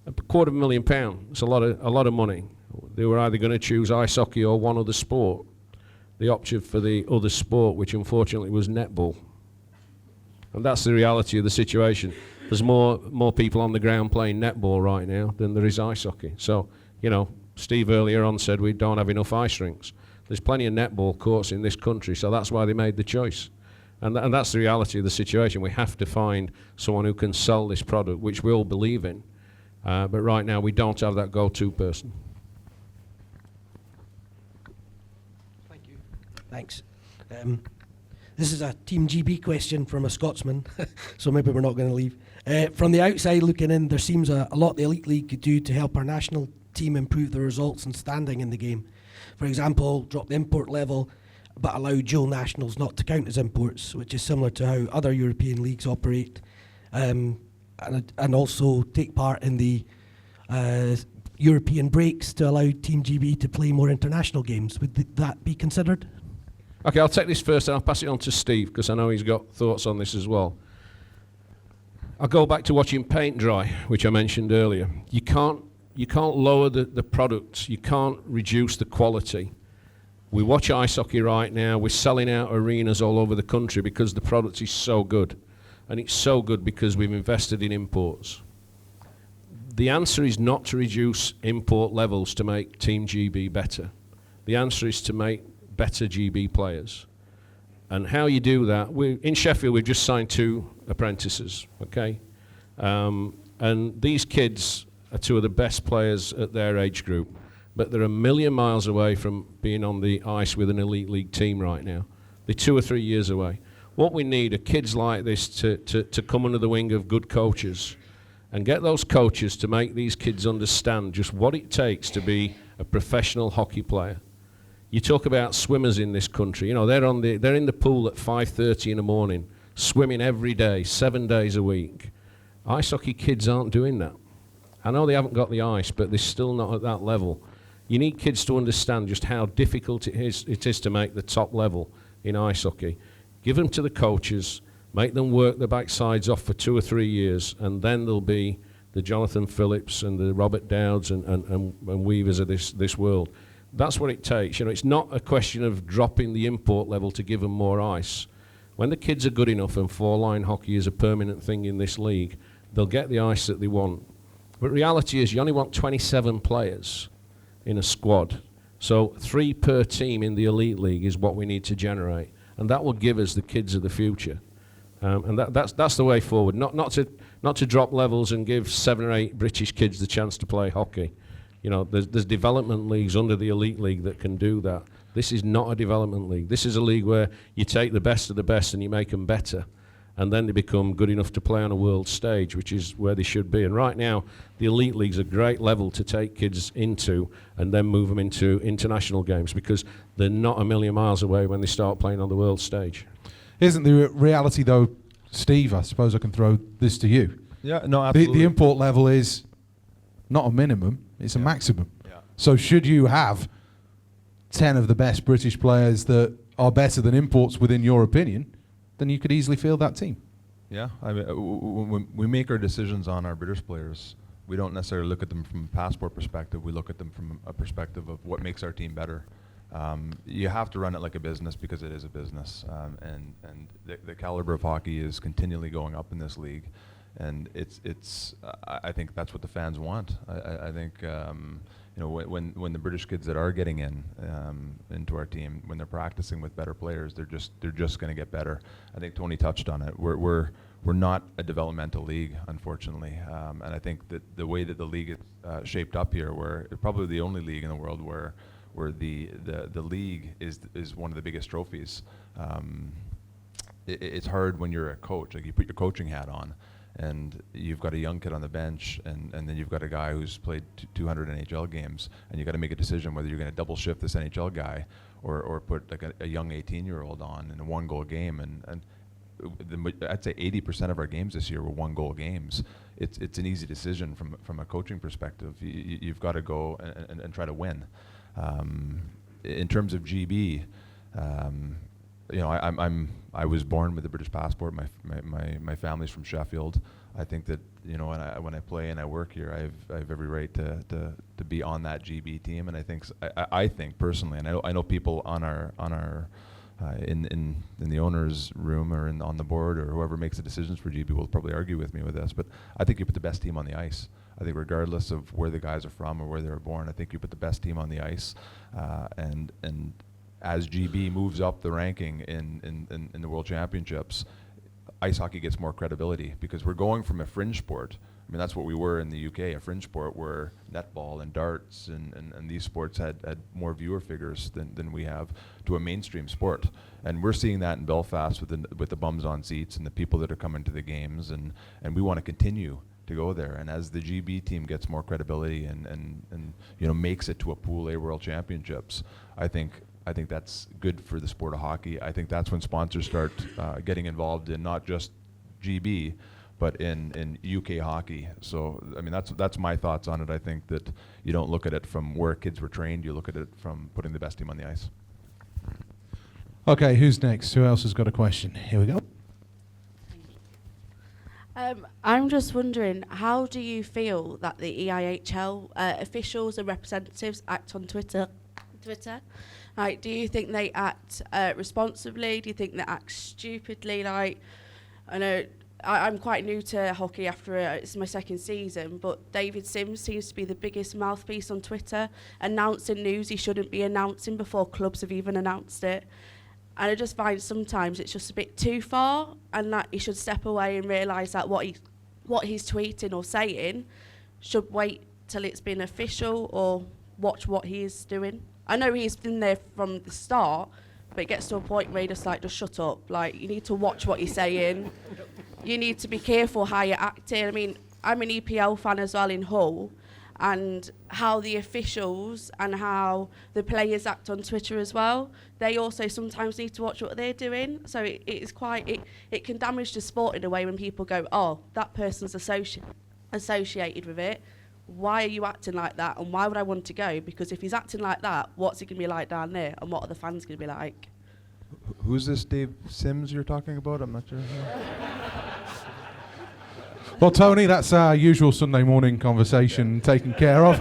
S3: £250,000. It's a lot of money. They were either going to choose ice hockey or one other sport. They opted for the other sport, which unfortunately was netball. And that's the reality of the situation. There's more people on the ground playing netball right now than there is ice hockey. So, Steve earlier on said we don't have enough ice rinks. There's plenty of netball courts in this country, so that's why they made the choice. And that's the reality of the situation. We have to find someone who can sell this product, which we all believe in. But right now, we don't have that go-to person.
S13: Thank you. Thanks. This is a Team GB question from a Scotsman, so maybe we're not going to leave. From the outside looking in, there seems a lot the Elite League could do to help our national team improve their results and standing in the game. For example, drop the import level, but allow dual nationals not to count as imports, which is similar to how other European leagues operate, and also take part in the European breaks to allow Team GB to play more international games. Would that be considered?
S3: Okay, I'll take this first and I'll pass it on to Steve because I know he's got thoughts on this as well. I'll go back to watching paint dry, which I mentioned earlier. You can't lower the products. You can't reduce the quality. We watch ice hockey right now. We're selling out arenas all over the country because the product is so good. And it's so good because we've invested in imports. The answer is not to reduce import levels to make Team GB better. The answer is to make better GB players. And how you do that, in Sheffield we've just signed 2 apprentices, okay? And these kids are 2 of the best players at their age group, but they're a million miles away from being on the ice with an Elite League team right now. They're 2 or 3 years away. What we need are kids like this to come under the wing of good coaches and get those coaches to make these kids understand just what it takes to be a professional hockey player. You talk about swimmers in this country. They're in the pool at 5:30 in the morning, swimming every day, 7 days a week. Ice hockey kids aren't doing that. I know they haven't got the ice, but they're still not at that level. You need kids to understand just how difficult it is to make the top level in ice hockey. Give them to the coaches, make them work their backsides off for 2 or 3 years, and then there'll be the Jonathan Phillips and the Robert Dowds and Weavers of this world. That's what it takes. It's not a question of dropping the import level to give them more ice. When the kids are good enough and 4-line hockey is a permanent thing in this league, they'll get the ice that they want. But reality is you only want 27 players in a squad. So 3 per team in the Elite League is what we need to generate. And that will give us the kids of the future. And that's the way forward. Not to drop levels and give 7 or 8 British kids the chance to play hockey. There's development leagues under the Elite League that can do that. This is not a development league. This is a league where you take the best of the best and you make them better. And then they become good enough to play on a world stage, which is where they should be. And right now, the Elite League's a great level to take kids into and then move them into international games because they're not a million miles away when they start playing on the world stage.
S1: Isn't the reality, though, Steve, I suppose I can throw this to you.
S6: Yeah, no, absolutely.
S1: The import level is not a minimum, it's a maximum.
S6: Yeah.
S1: So should you have 10 of the best British players that are better than imports within your opinion, then you could easily field that team.
S6: Yeah, I mean, when we make our decisions on our British players, we don't necessarily look at them from a passport perspective. We look at them from a perspective of what makes our team better. You have to run it like a business because it is a business, and the caliber of hockey is continually going up in this league, and I think that's what the fans want. I think when the British kids that are getting into our team, when they're practicing with better players, they're just going to get better. I think Tony touched on it. We're not a developmental league, unfortunately, and I think that the way that the league is shaped up here, we're probably the only league in the world where the league is one of the biggest trophies. It's hard when you're a coach. Like, you put your coaching hat on, and you've got a young kid on the bench, and then you've got a guy who's played 200 NHL games, and you've got to make a decision whether you're going to double shift this NHL guy or put like a young 18-year-old on in a 1-goal game. And I'd say 80% of our games this year were 1-goal games. It's an easy decision from a coaching perspective. You've got to go and try to win. In terms of GB, you know, I was born with a British passport. My family's from Sheffield. I think that, you know, when I play and I work here, I have every right to be on that GB team. And I think I think personally, and I know people on our in the owners' room or on the board or whoever makes the decisions for GB will probably argue with me with this, but I think you put the best team on the ice. I think regardless of where the guys are from or where they were born, I think you put the best team on the ice. And as GB moves up the ranking in the World Championships, ice hockey gets more credibility because we're going from a fringe sport. I mean, that's what we were in the UK, a fringe sport where netball and darts and these sports had more viewer figures than we have, to a mainstream sport. And we're seeing that in Belfast with the bums on seats and the people that are coming to the games, and we want to continue to go there. And as the GB team gets more credibility and you know, makes it to a Pool A World Championships, I think that's good for the sport of hockey. I think that's when sponsors start getting involved in not just GB, but in UK hockey. So, I mean, that's my thoughts on it. I think that you don't look at it from where kids were trained, you look at it from putting the best team on the ice.
S1: Okay, who's next? Who else has got a question? Here we go.
S14: I'm just wondering, how do you feel that the EIHL officials and representatives act on Twitter? Like, do you think they act responsibly? Do you think they act stupidly? Like, I know I'm quite new to hockey after it's my second season, but David Sims seems to be the biggest mouthpiece on Twitter, announcing news he shouldn't be announcing before clubs have even announced it. And I just find sometimes it's just a bit too far, and that he should step away and realise that what he's tweeting or saying should wait till it's been official, or watch what he's doing. I know he's been there from the start, but it gets to a point where you just shut up. Like, you need to watch what you're saying. You need to be careful how you're acting. I mean, I'm an EPL fan as well in Hull, and how the officials and how the players act on Twitter as well, they also sometimes need to watch what they're doing. So it can damage the sport in a way when people go, oh, that person's associated with it. Why are you acting like that? And why would I want to go? Because if he's acting like that, what's it going to be like down there? And what are the fans going to be like?
S6: Who's this Dave Sims you're talking about? I'm not sure.
S1: Well, Tony, that's our usual Sunday morning conversation taken care of.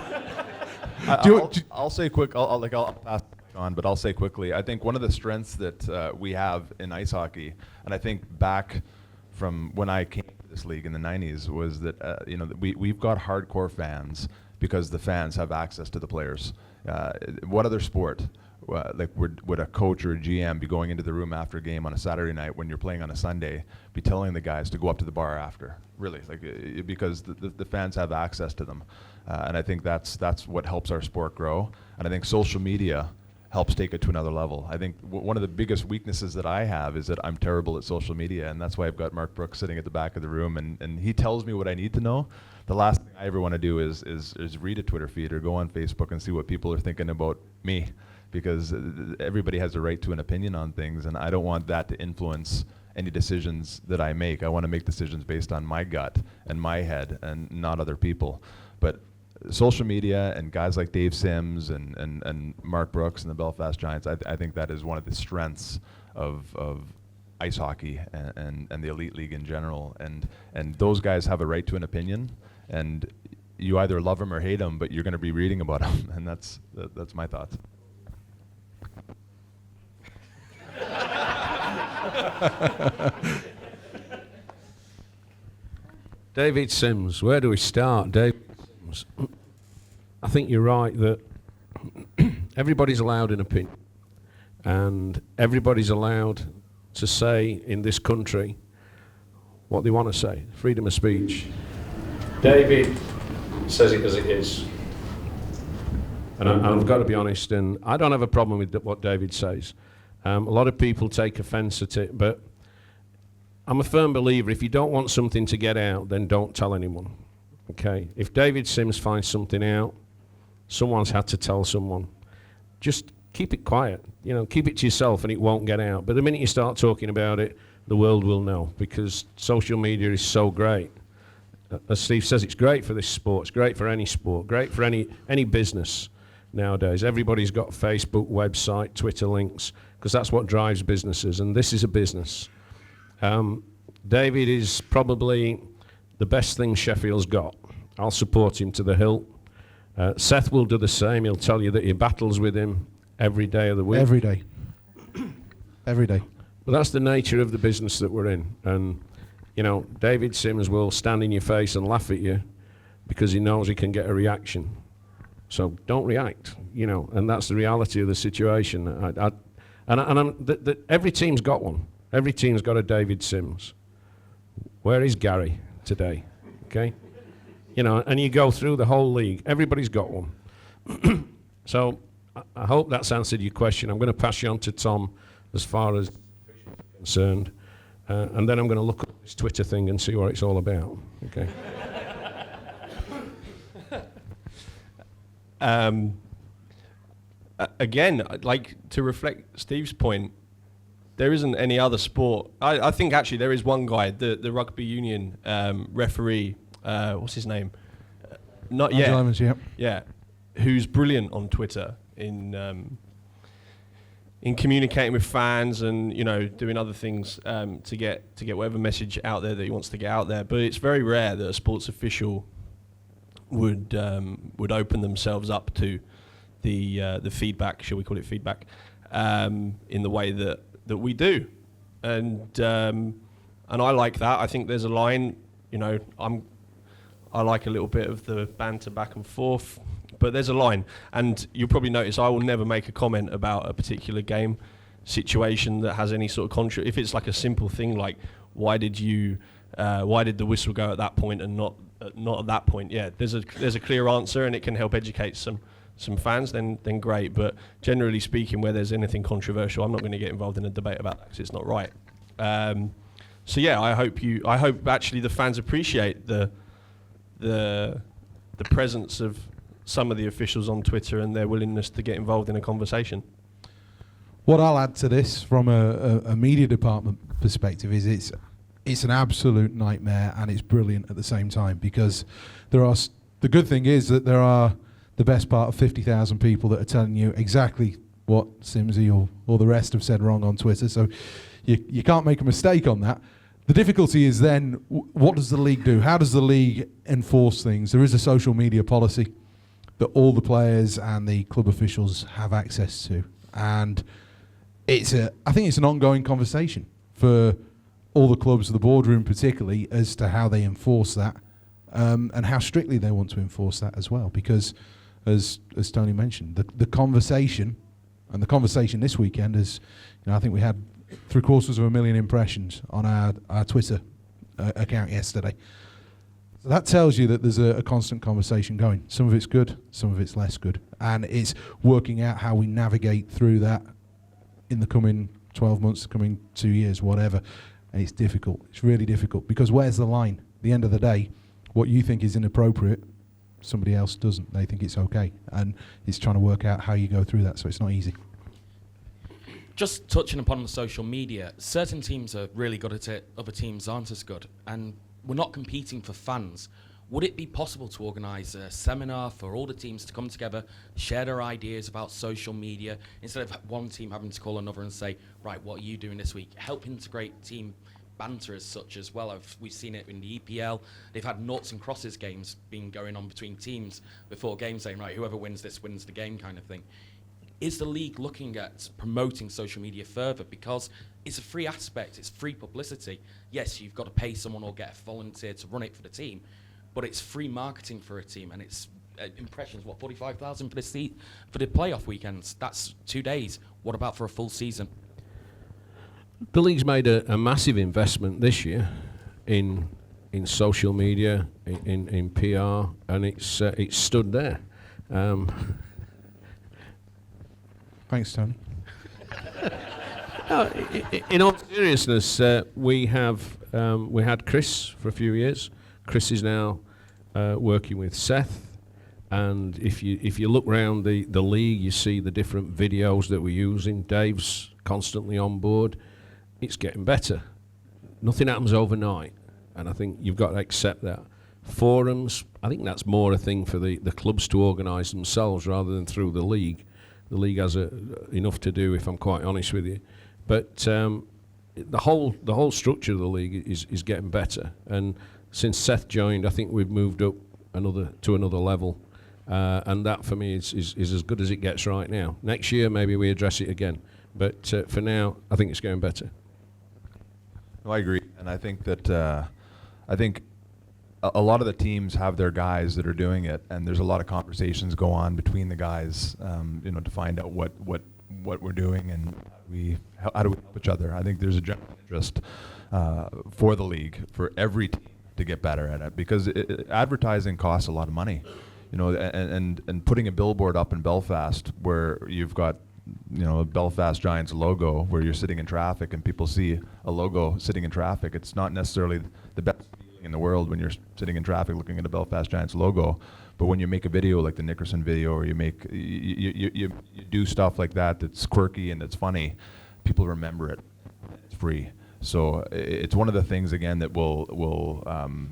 S6: I'll say quick. I'll pass it on, but I'll say quickly. I think one of the strengths that we have in ice hockey, and I think back from when I came to this league in the 90s, was that you know, we've got hardcore fans because the fans have access to the players. What other sport? Like, would a coach or a GM be going into the room after a game on a Saturday night when you're playing on a Sunday, be telling the guys to go up to the bar after? Really, like, because the fans have access to them, and I think that's what helps our sport grow. And I think social media helps take it to another level. I think one of the biggest weaknesses that I have is that I'm terrible at social media, and that's why I've got Mark Brooks sitting at the back of the room, and he tells me what I need to know. The last thing I ever want to do is read a Twitter feed or go on Facebook and see what people are thinking about me, because everybody has a right to an opinion on things, and I don't want that to influence any decisions that I make. I want to make decisions based on my gut and my head and not other people. But social media and guys like Dave Sims and Mark Brooks and the Belfast Giants, I think that is one of the strengths of ice hockey and the elite league in general. And those guys have a right to an opinion, and you either love them or hate them, but you're going to be reading about them, and that's my thoughts.
S3: David Sims, where do we start? David Sims. I think you're right that everybody's allowed an opinion, and everybody's allowed to say in this country what they want to say. Freedom of speech. David says it as it is. And I've got to be honest, and I don't have a problem with what David says. A lot of people take offence at it, but I'm a firm believer, if you don't want something to get out, then don't tell anyone. Okay? If David Sims finds something out, someone's had to tell someone. Just keep it quiet. You know, keep it to yourself and it won't get out. But the minute you start talking about it, the world will know, because social media is so great. As Steve says, it's great for this sport. It's great for any sport. Great for any business nowadays. Everybody's got Facebook, website, Twitter links, because that's what drives businesses, and this is a business. David is probably the best thing Sheffield's got. I'll support him to the hilt. Seth will do the same. He'll tell you that he battles with him every day of the week.
S1: Every day. Every day.
S3: But that's the nature of the business that we're in. And, you know, David Sims will stand in your face and laugh at you because he knows he can get a reaction. So don't react, you know, and that's the reality of the situation. Every team's got one. Every team's got a David Sims. Where is Gary today? Okay? You know, and you go through the whole league. Everybody's got one. So I hope that's answered your question. I'm going to pass you on to Tom as far as concerned. And then I'm going to look up this Twitter thing and see what it's all about. Okay?
S4: Again, I'd like to reflect Steve's point. There isn't any other sport. I think actually there is one guy, the rugby union referee. What's his name? Not yet.
S1: Lemons, yeah.
S4: Yeah, who's brilliant on Twitter in communicating with fans and, you know, doing other things to get whatever message out there that he wants to get out there. But it's very rare that a sports official would open themselves up to the feedback, shall we call it feedback, in the way that we do, and I like that. I think there's a line, you know, I like a little bit of the banter back and forth, but there's a line, and you'll probably notice I will never make a comment about a particular game situation that has any sort of if it's like a simple thing like why did the whistle go at that point and not at that point. Yeah, there's a clear answer and it can help educate some fans, then great. But generally speaking, where there's anything controversial, I'm not going to get involved in a debate about that because it's not right. So yeah, I hope actually the fans appreciate the presence of some of the officials on Twitter and their willingness to get involved in a conversation.
S1: What I'll add to this from a media department perspective is it's an absolute nightmare and it's brilliant at the same time, because the good thing is that there are the best part of 50,000 people that are telling you exactly what Simsy or the rest have said wrong on Twitter, so you can't make a mistake on that. The difficulty is then, what does the league do? How does the league enforce things? There is a social media policy that all the players and the club officials have access to, and I think it's an ongoing conversation for all the clubs, the boardroom particularly, as to how they enforce that, and how strictly they want to enforce that as well. Because, as Tony mentioned, the conversation, and the conversation this weekend is, you know, I think we had 750,000 impressions on our Twitter account yesterday. So that tells you that there's a constant conversation going. Some of it's good, some of it's less good, and it's working out how we navigate through that in the coming 12 months, coming 2 years, whatever. And it's difficult. It's really difficult, because where's the line? At the end of the day, what you think is inappropriate, somebody else doesn't. They think it's okay, and it's trying to work out how you go through that. So it's not easy.
S15: Just touching upon the social media, certain teams are really good at it, other teams aren't as good, and we're not competing for fans. Would it be possible to organise a seminar for all the teams to come together, share their ideas about social media, instead of one team having to call another and say, right, what are you doing this week? Help integrate team banter as such as well. We've seen it in the EPL. They've had noughts and crosses games being going on between teams before games, saying, right, whoever wins this wins the game kind of thing. Is the league looking at promoting social media further? Because it's a free aspect, it's free publicity. Yes, you've got to pay someone or get a volunteer to run it for the team, but it's free marketing for a team, and it's impressions, 45,000 for the playoff weekends. That's 2 days. What about for a full season?
S3: The league's made a massive investment this year in social media, in PR, and it's stood there.
S1: Thanks, Tony.
S3: No, in all seriousness, we had Chris for a few years. Chris is now working with Seth, and if you look around the league, you see the different videos that we're using. Dave's constantly on board. It's getting better. Nothing happens overnight, and I think you've got to accept that. Forums, I think that's more a thing for the clubs to organise themselves rather than through the league. the league has enough to do, if I'm quite honest with you. But the whole structure of the league is getting better. And since Seth joined, I think we've moved up to another level. And that for me is as good as it gets right now. Next year maybe we address it again, but for now I think it's going better.
S6: No, I agree, and I think that a lot of the teams have their guys that are doing it, and there's a lot of conversations go on between the guys, to find out what we're doing and how do we help each other. I think there's a general interest for the league, for every team to get better at it, because advertising costs a lot of money. And putting a billboard up in Belfast where you've got, a Belfast Giants logo where you're sitting in traffic and people see a logo sitting in traffic, it's not necessarily the best feeling in the world when you're sitting in traffic looking at a Belfast Giants logo. But when you make a video like the Nickerson video, or you do stuff like that that's quirky and that's funny, people remember it. It's free. So it's one of the things, again, that will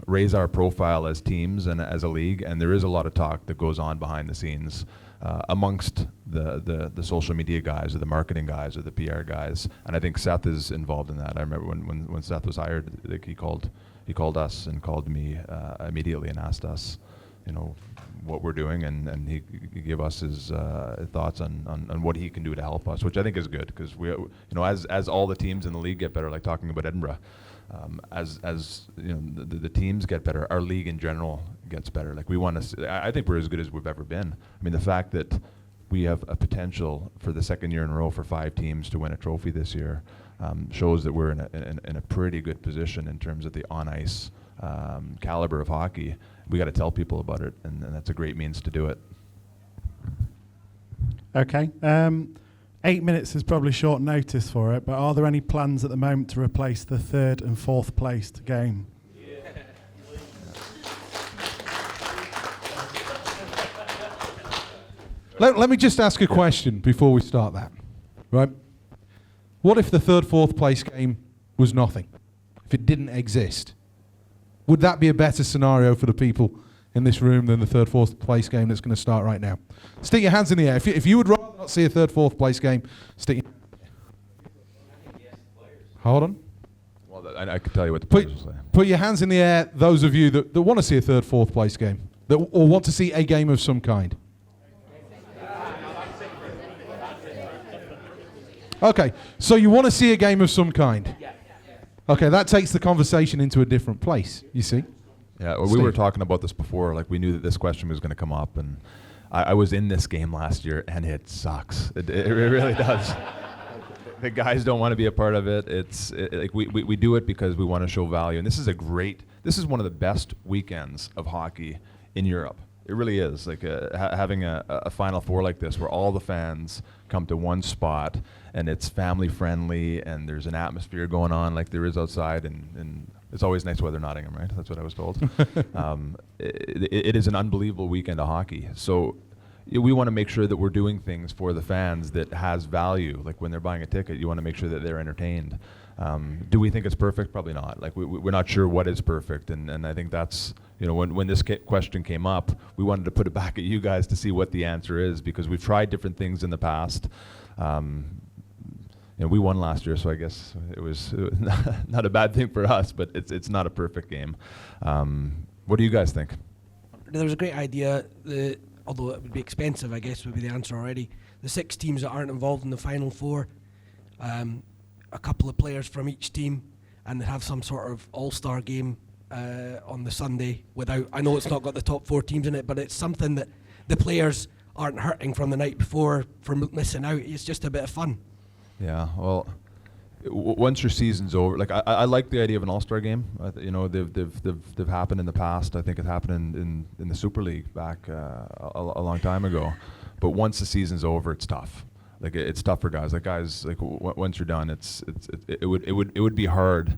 S6: raise our profile as teams and as a league. And there is a lot of talk that goes on behind the scenes amongst the social media guys or the marketing guys or the PR guys. And I think Seth is involved in that. I remember when Seth was hired, like he called us and called me immediately and asked us, what we're doing, and he gave us his thoughts on what he can do to help us, which I think is good, because we, as all the teams in the league get better, like talking about Edinburgh, as the teams get better, our league in general gets better. Like we want to, I think we're as good as we've ever been. I mean, the fact that we have a potential for the second year in a row for 5 teams to win a trophy this year shows that we're in a pretty good position in terms of the on ice caliber of hockey. We got to tell people about it, and that's a great means to do it.
S8: Okay. 8 minutes is probably short notice for it, but are there any plans at the moment to replace the 3rd and 4th placed game?
S1: Let me just ask a question before we start that. Right? What if the 3rd, 4th place game was nothing? If it didn't exist? Would that be a better scenario for the people in this room than the 3rd, 4th place game that's going to start right now? Stick your hands in the air. If you would rather not see a 3rd, 4th place game, stick your... Hold on.
S6: Well, I could tell you what the players will say.
S1: Put your hands in the air, those of you that want to see a 3rd, 4th place game, or want to see a game of some kind. Okay, so you want to see a game of some kind. Okay, that takes the conversation into a different place, you see?
S6: Yeah, well, we were talking about this before. Like, we knew that this question was going to come up, and I was in this game last year, and it sucks. It really does. The guys don't want to be a part of it. Like we do it because we want to show value, and this is one of the best weekends of hockey in Europe. It really is. Like having a Final Four like this, where all the fans come to one spot, and it's family friendly, and there's an atmosphere going on like there is outside, and it's always nice weather in Nottingham, right? That's what I was told. It is an unbelievable weekend of hockey. So we want to make sure that we're doing things for the fans that has value. Like when they're buying a ticket, you want to make sure that they're entertained. Do we think it's perfect? Probably not. Like we're not sure what is perfect, and I think that's, when this question came up, we wanted to put it back at you guys to see what the answer is, because we've tried different things in the past. We won last year, so I guess it was not a bad thing for us, but it's not a perfect game. What do you guys think?
S13: There was a great idea, although it would be expensive, I guess would be the answer already. The 6 teams that aren't involved in the Final Four, a couple of players from each team, and they have some sort of all-star game on the Sunday without, I know it's not got the top 4 teams in it, but it's something that the players aren't hurting from the night before from missing out. It's just a bit of fun.
S6: Yeah, well, once your season's over, like I like the idea of an all-star game. They've happened in the past. I think it happened in the Super League back a long time ago. But once the season's over, it's tough. Like it's tough for guys. Like guys, like once you're done, it would be hard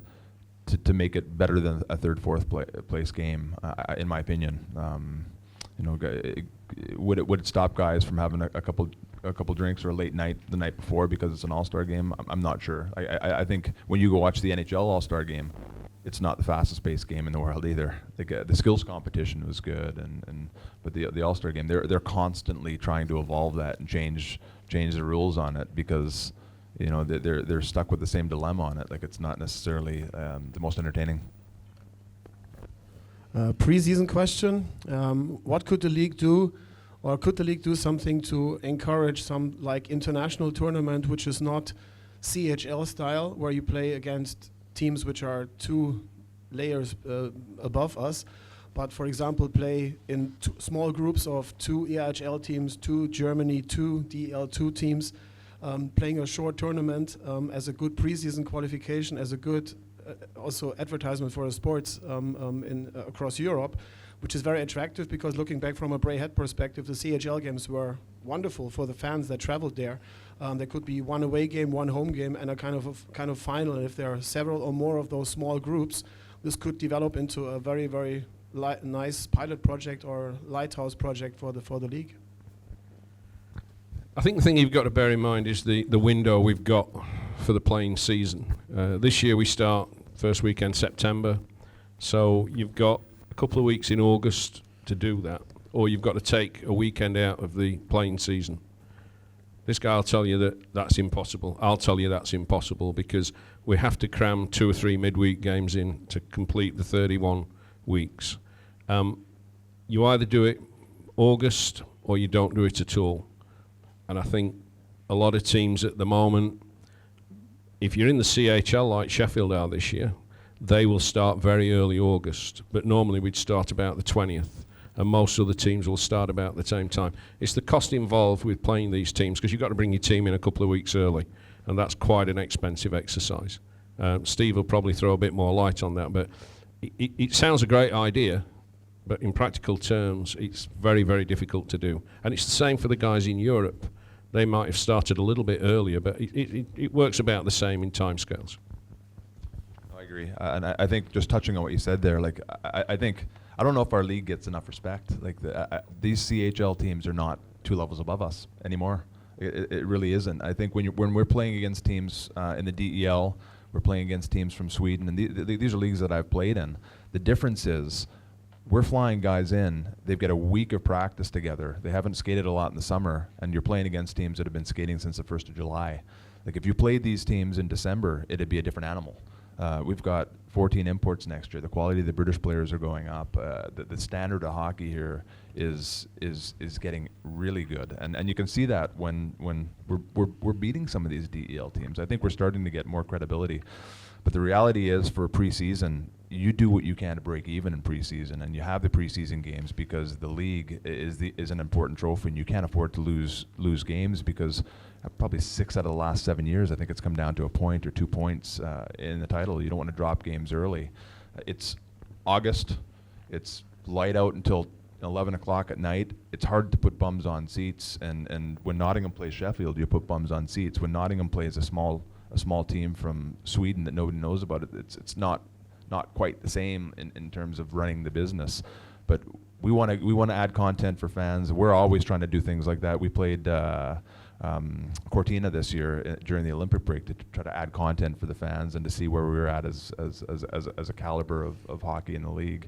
S6: to make it better than a 3rd, 4th place game, in my opinion. Would it stop guys from having a couple drinks or a late night the night before because it's an all-star game? I'm not sure. I think when you go watch the NHL all-star game, it's not the fastest paced game in the world either. The skills competition was good, but the All-Star game, they're constantly trying to evolve that and change the rules on it, because they're stuck with the same dilemma on it. Like, it's not necessarily the most entertaining.
S16: Pre-season question: what could the league do, or could the league do something to encourage some like international tournament which is not CHL style, where you play against teams which are 2 layers above us, but for example play in small groups of 2 EIHL teams, 2 Germany, 2 DL2 teams, playing a short tournament as a good preseason qualification, as a good also advertisement for the sports across Europe, which is very attractive, because looking back from a Bray Head perspective, the CHL games were wonderful for the fans that traveled there. There could be 1 away game, 1 home game, and a kind of final. And if there are several or more of those small groups, this could develop into a very, very nice pilot project or lighthouse project for the league.
S3: I think the thing you've got to bear in mind is the window we've got for the playing season. This year we start first weekend September, so you've got a couple of weeks in August to do that, or you've got to take a weekend out of the playing season. This guy will tell you that that's impossible. I'll tell you that's impossible, because we have to cram 2 or 3 midweek games in to complete the 31 weeks. You either do it August or you don't do it at all. And I think a lot of teams at the moment, if you're in the CHL like Sheffield are this year, they will start very early August. But normally we'd start about the 20th. And most other teams will start about the same time. It's the cost involved with playing these teams, because you've got to bring your team in a couple of weeks early, and that's quite an expensive exercise. Steve will probably throw a bit more light on that, but it sounds a great idea, but in practical terms, it's very, very difficult to do. And it's the same for the guys in Europe. They might have started a little bit earlier, but it works about the same in timescales.
S6: I agree, and I think just touching on what you said there, like I don't know if our league gets enough respect. Like these CHL teams are not 2 levels above us anymore. It really isn't. I think when we're playing against teams in the DEL, we're playing against teams from Sweden, and these are leagues that I've played in. The difference is we're flying guys in. They've got a week of practice together. They haven't skated a lot in the summer, and you're playing against teams that have been skating since the 1st of July. Like, if you played these teams in December, it'd be a different animal. We've got 14 imports next year. The quality of the British players are going up. The standard of hockey here is getting really good, and you can see that when we're beating some of these DEL teams. I think we're starting to get more credibility. But the reality is, for preseason, you do what you can to break even in preseason, and you have the preseason games because the league is an important trophy, and you can't afford to lose games, because probably 6 out of the last 7 years, I think it's come down to a point or 2 points in the title. You don't want to drop games early. It's August. It's light out until 11 o'clock at night. It's hard to put bums on seats, and when Nottingham plays Sheffield, you put bums on seats. When Nottingham plays a small team from Sweden that nobody knows about, it's not quite the same in terms of running the business. But we want to add content for fans. We're always trying to do things like that. We played Cortina this year during the Olympic break to try to add content for the fans and to see where we were at as a caliber of hockey in the league.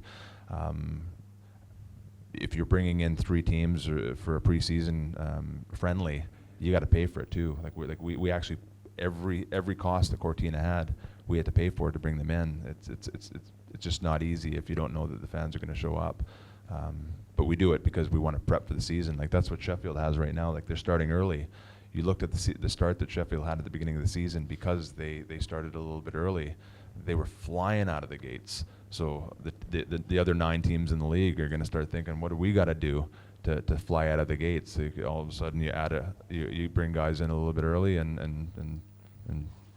S6: If you're bringing in 3 teams for a preseason friendly, you got to pay for it too. We actually, every cost that Cortina had, we had to pay for it to bring them in. It's just not easy if you don't know that the fans are going to show up. But we do it because we want to prep for the season. Like, that's what Sheffield has right now. Like, they're starting early. You looked at the start that Sheffield had at the beginning of the season, because they started a little bit early. They were flying out of the gates. So the other 9 teams in the league are going to start thinking, what do we got to do to fly out of the gates? So all of a sudden you bring guys in a little bit early, and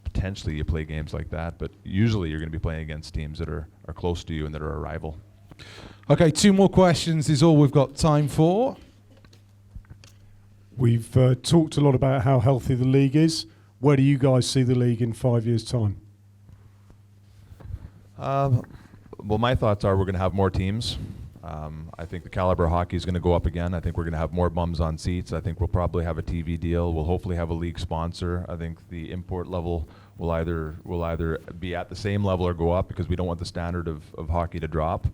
S6: potentially you play games like that. But usually you're going to be playing against teams that are close to you and that are a rival.
S1: Okay, 2 more questions is all we've got time for.
S17: We've talked a lot about how healthy the league is. Where do you guys see the league in 5 years' time?
S6: Well, my thoughts are we're going to have more teams. I think the caliber of hockey is going to go up again. I think we're going to have more bums on seats. I think we'll probably have a TV deal. We'll hopefully have a league sponsor. I think the import level will either be at the same level or go up, because we don't want the standard of hockey to drop.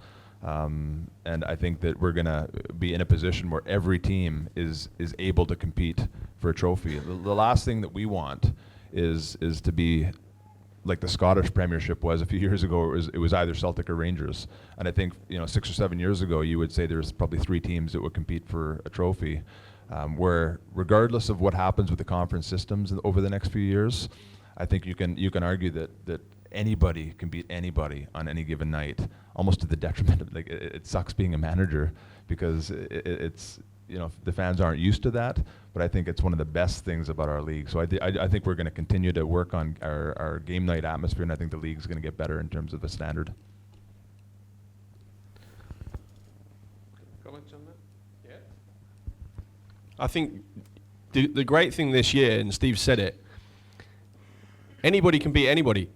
S6: And I think that we're going to be in a position where every team is able to compete for a trophy. The last thing that we want is to be like the Scottish Premiership was a few years ago. It was either Celtic or Rangers. And I think 6 or 7 years ago, you would say there's probably 3 teams that would compete for a trophy. Where regardless of what happens with the conference systems over the next few years, I think you can argue that anybody can beat anybody on any given night, almost to the detriment of, like, it sucks being a manager, because it's the fans aren't used to that, but I think it's one of the best things about our league. So I think we're going to continue to work on our game night atmosphere, and I think the league's going to get better in terms of the standard.
S4: Comments on that? Yeah. I think the great thing this year, and Steve said it, anybody can beat anybody.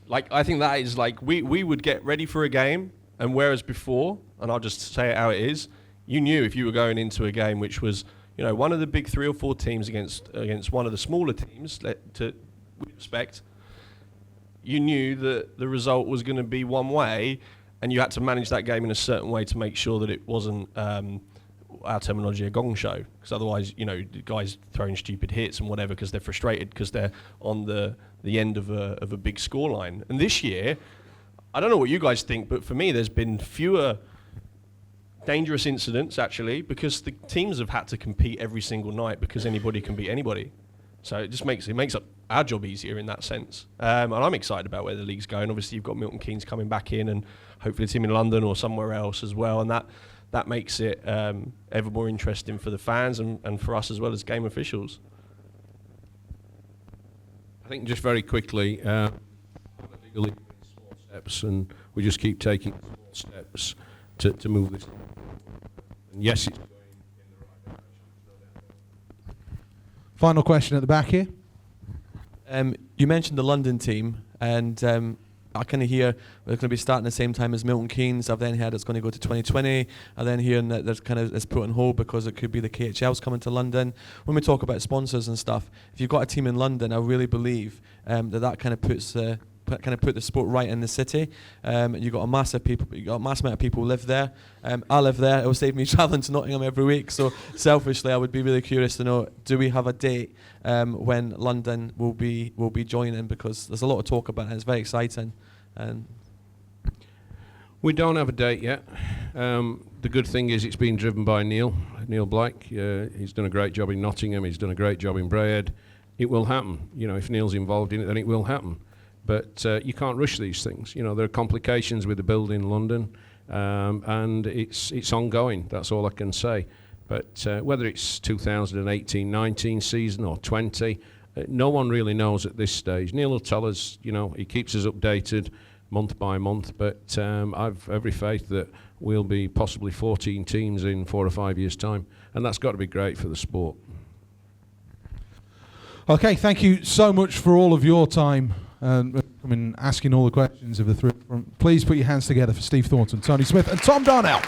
S4: Like, I think that is like, we would get ready for a game, and whereas before, and I'll just say it how it is, you knew if you were going into a game which was, one of the big 3 or 4 teams against one of the smaller teams, with respect, you knew that the result was going to be one way, and you had to manage that game in a certain way to make sure that it wasn't, our terminology, a gong show, because otherwise, the guys throwing stupid hits and whatever because they're frustrated because they're on the end of a big scoreline. And this year, I don't know what you guys think, but for me, there's been fewer dangerous incidents, actually, because the teams have had to compete every single night, because anybody can beat anybody. So it just makes up our job easier in that sense. And I'm excited about where the league's going. Obviously, you've got Milton Keynes coming back in, and hopefully a team in London or somewhere else as well. And that makes it ever more interesting for the fans and for us as well as game officials.
S3: I think just very quickly, small steps, and we just keep taking small steps to move this. And yes, it's going in the right direction.
S1: Final question at the back here.
S12: You mentioned the London team, and I kind of hear we're going to be starting the same time as Milton Keynes. I've then heard it's going to go to 2020. I then hear that there's kind of it's put on hold because it could be the KHL's coming to London. When we talk about sponsors and stuff, if you've got a team in London, I really believe that kind of puts put the sport right in the city. You've got a mass amount of people live there. I live there. It will save me travelling to Nottingham every week. So selfishly, I would be really curious to know: do we have a date when London will be joining? Because there's a lot of talk about it. It's very exciting. And
S3: we don't have a date yet. The good thing is it's being driven by Neil Black. He's done a great job in Nottingham. He's done a great job in Braid. It will happen. If Neil's involved in it, then it will happen. But you can't rush these things. There are complications with the build in London, and it's ongoing. That's all I can say. But whether it's 2018-19 season or 20, no one really knows at this stage. Neil will tell us. He keeps us updated month by month. But I've every faith that we'll be possibly 14 teams in 4 or 5 years' time, and that's got to be great for the sport.
S1: Okay, thank you so much for all of your time. Asking all the questions of the three. Please put your hands together for Steve Thornton, Tony Smith, and Tom Darnell.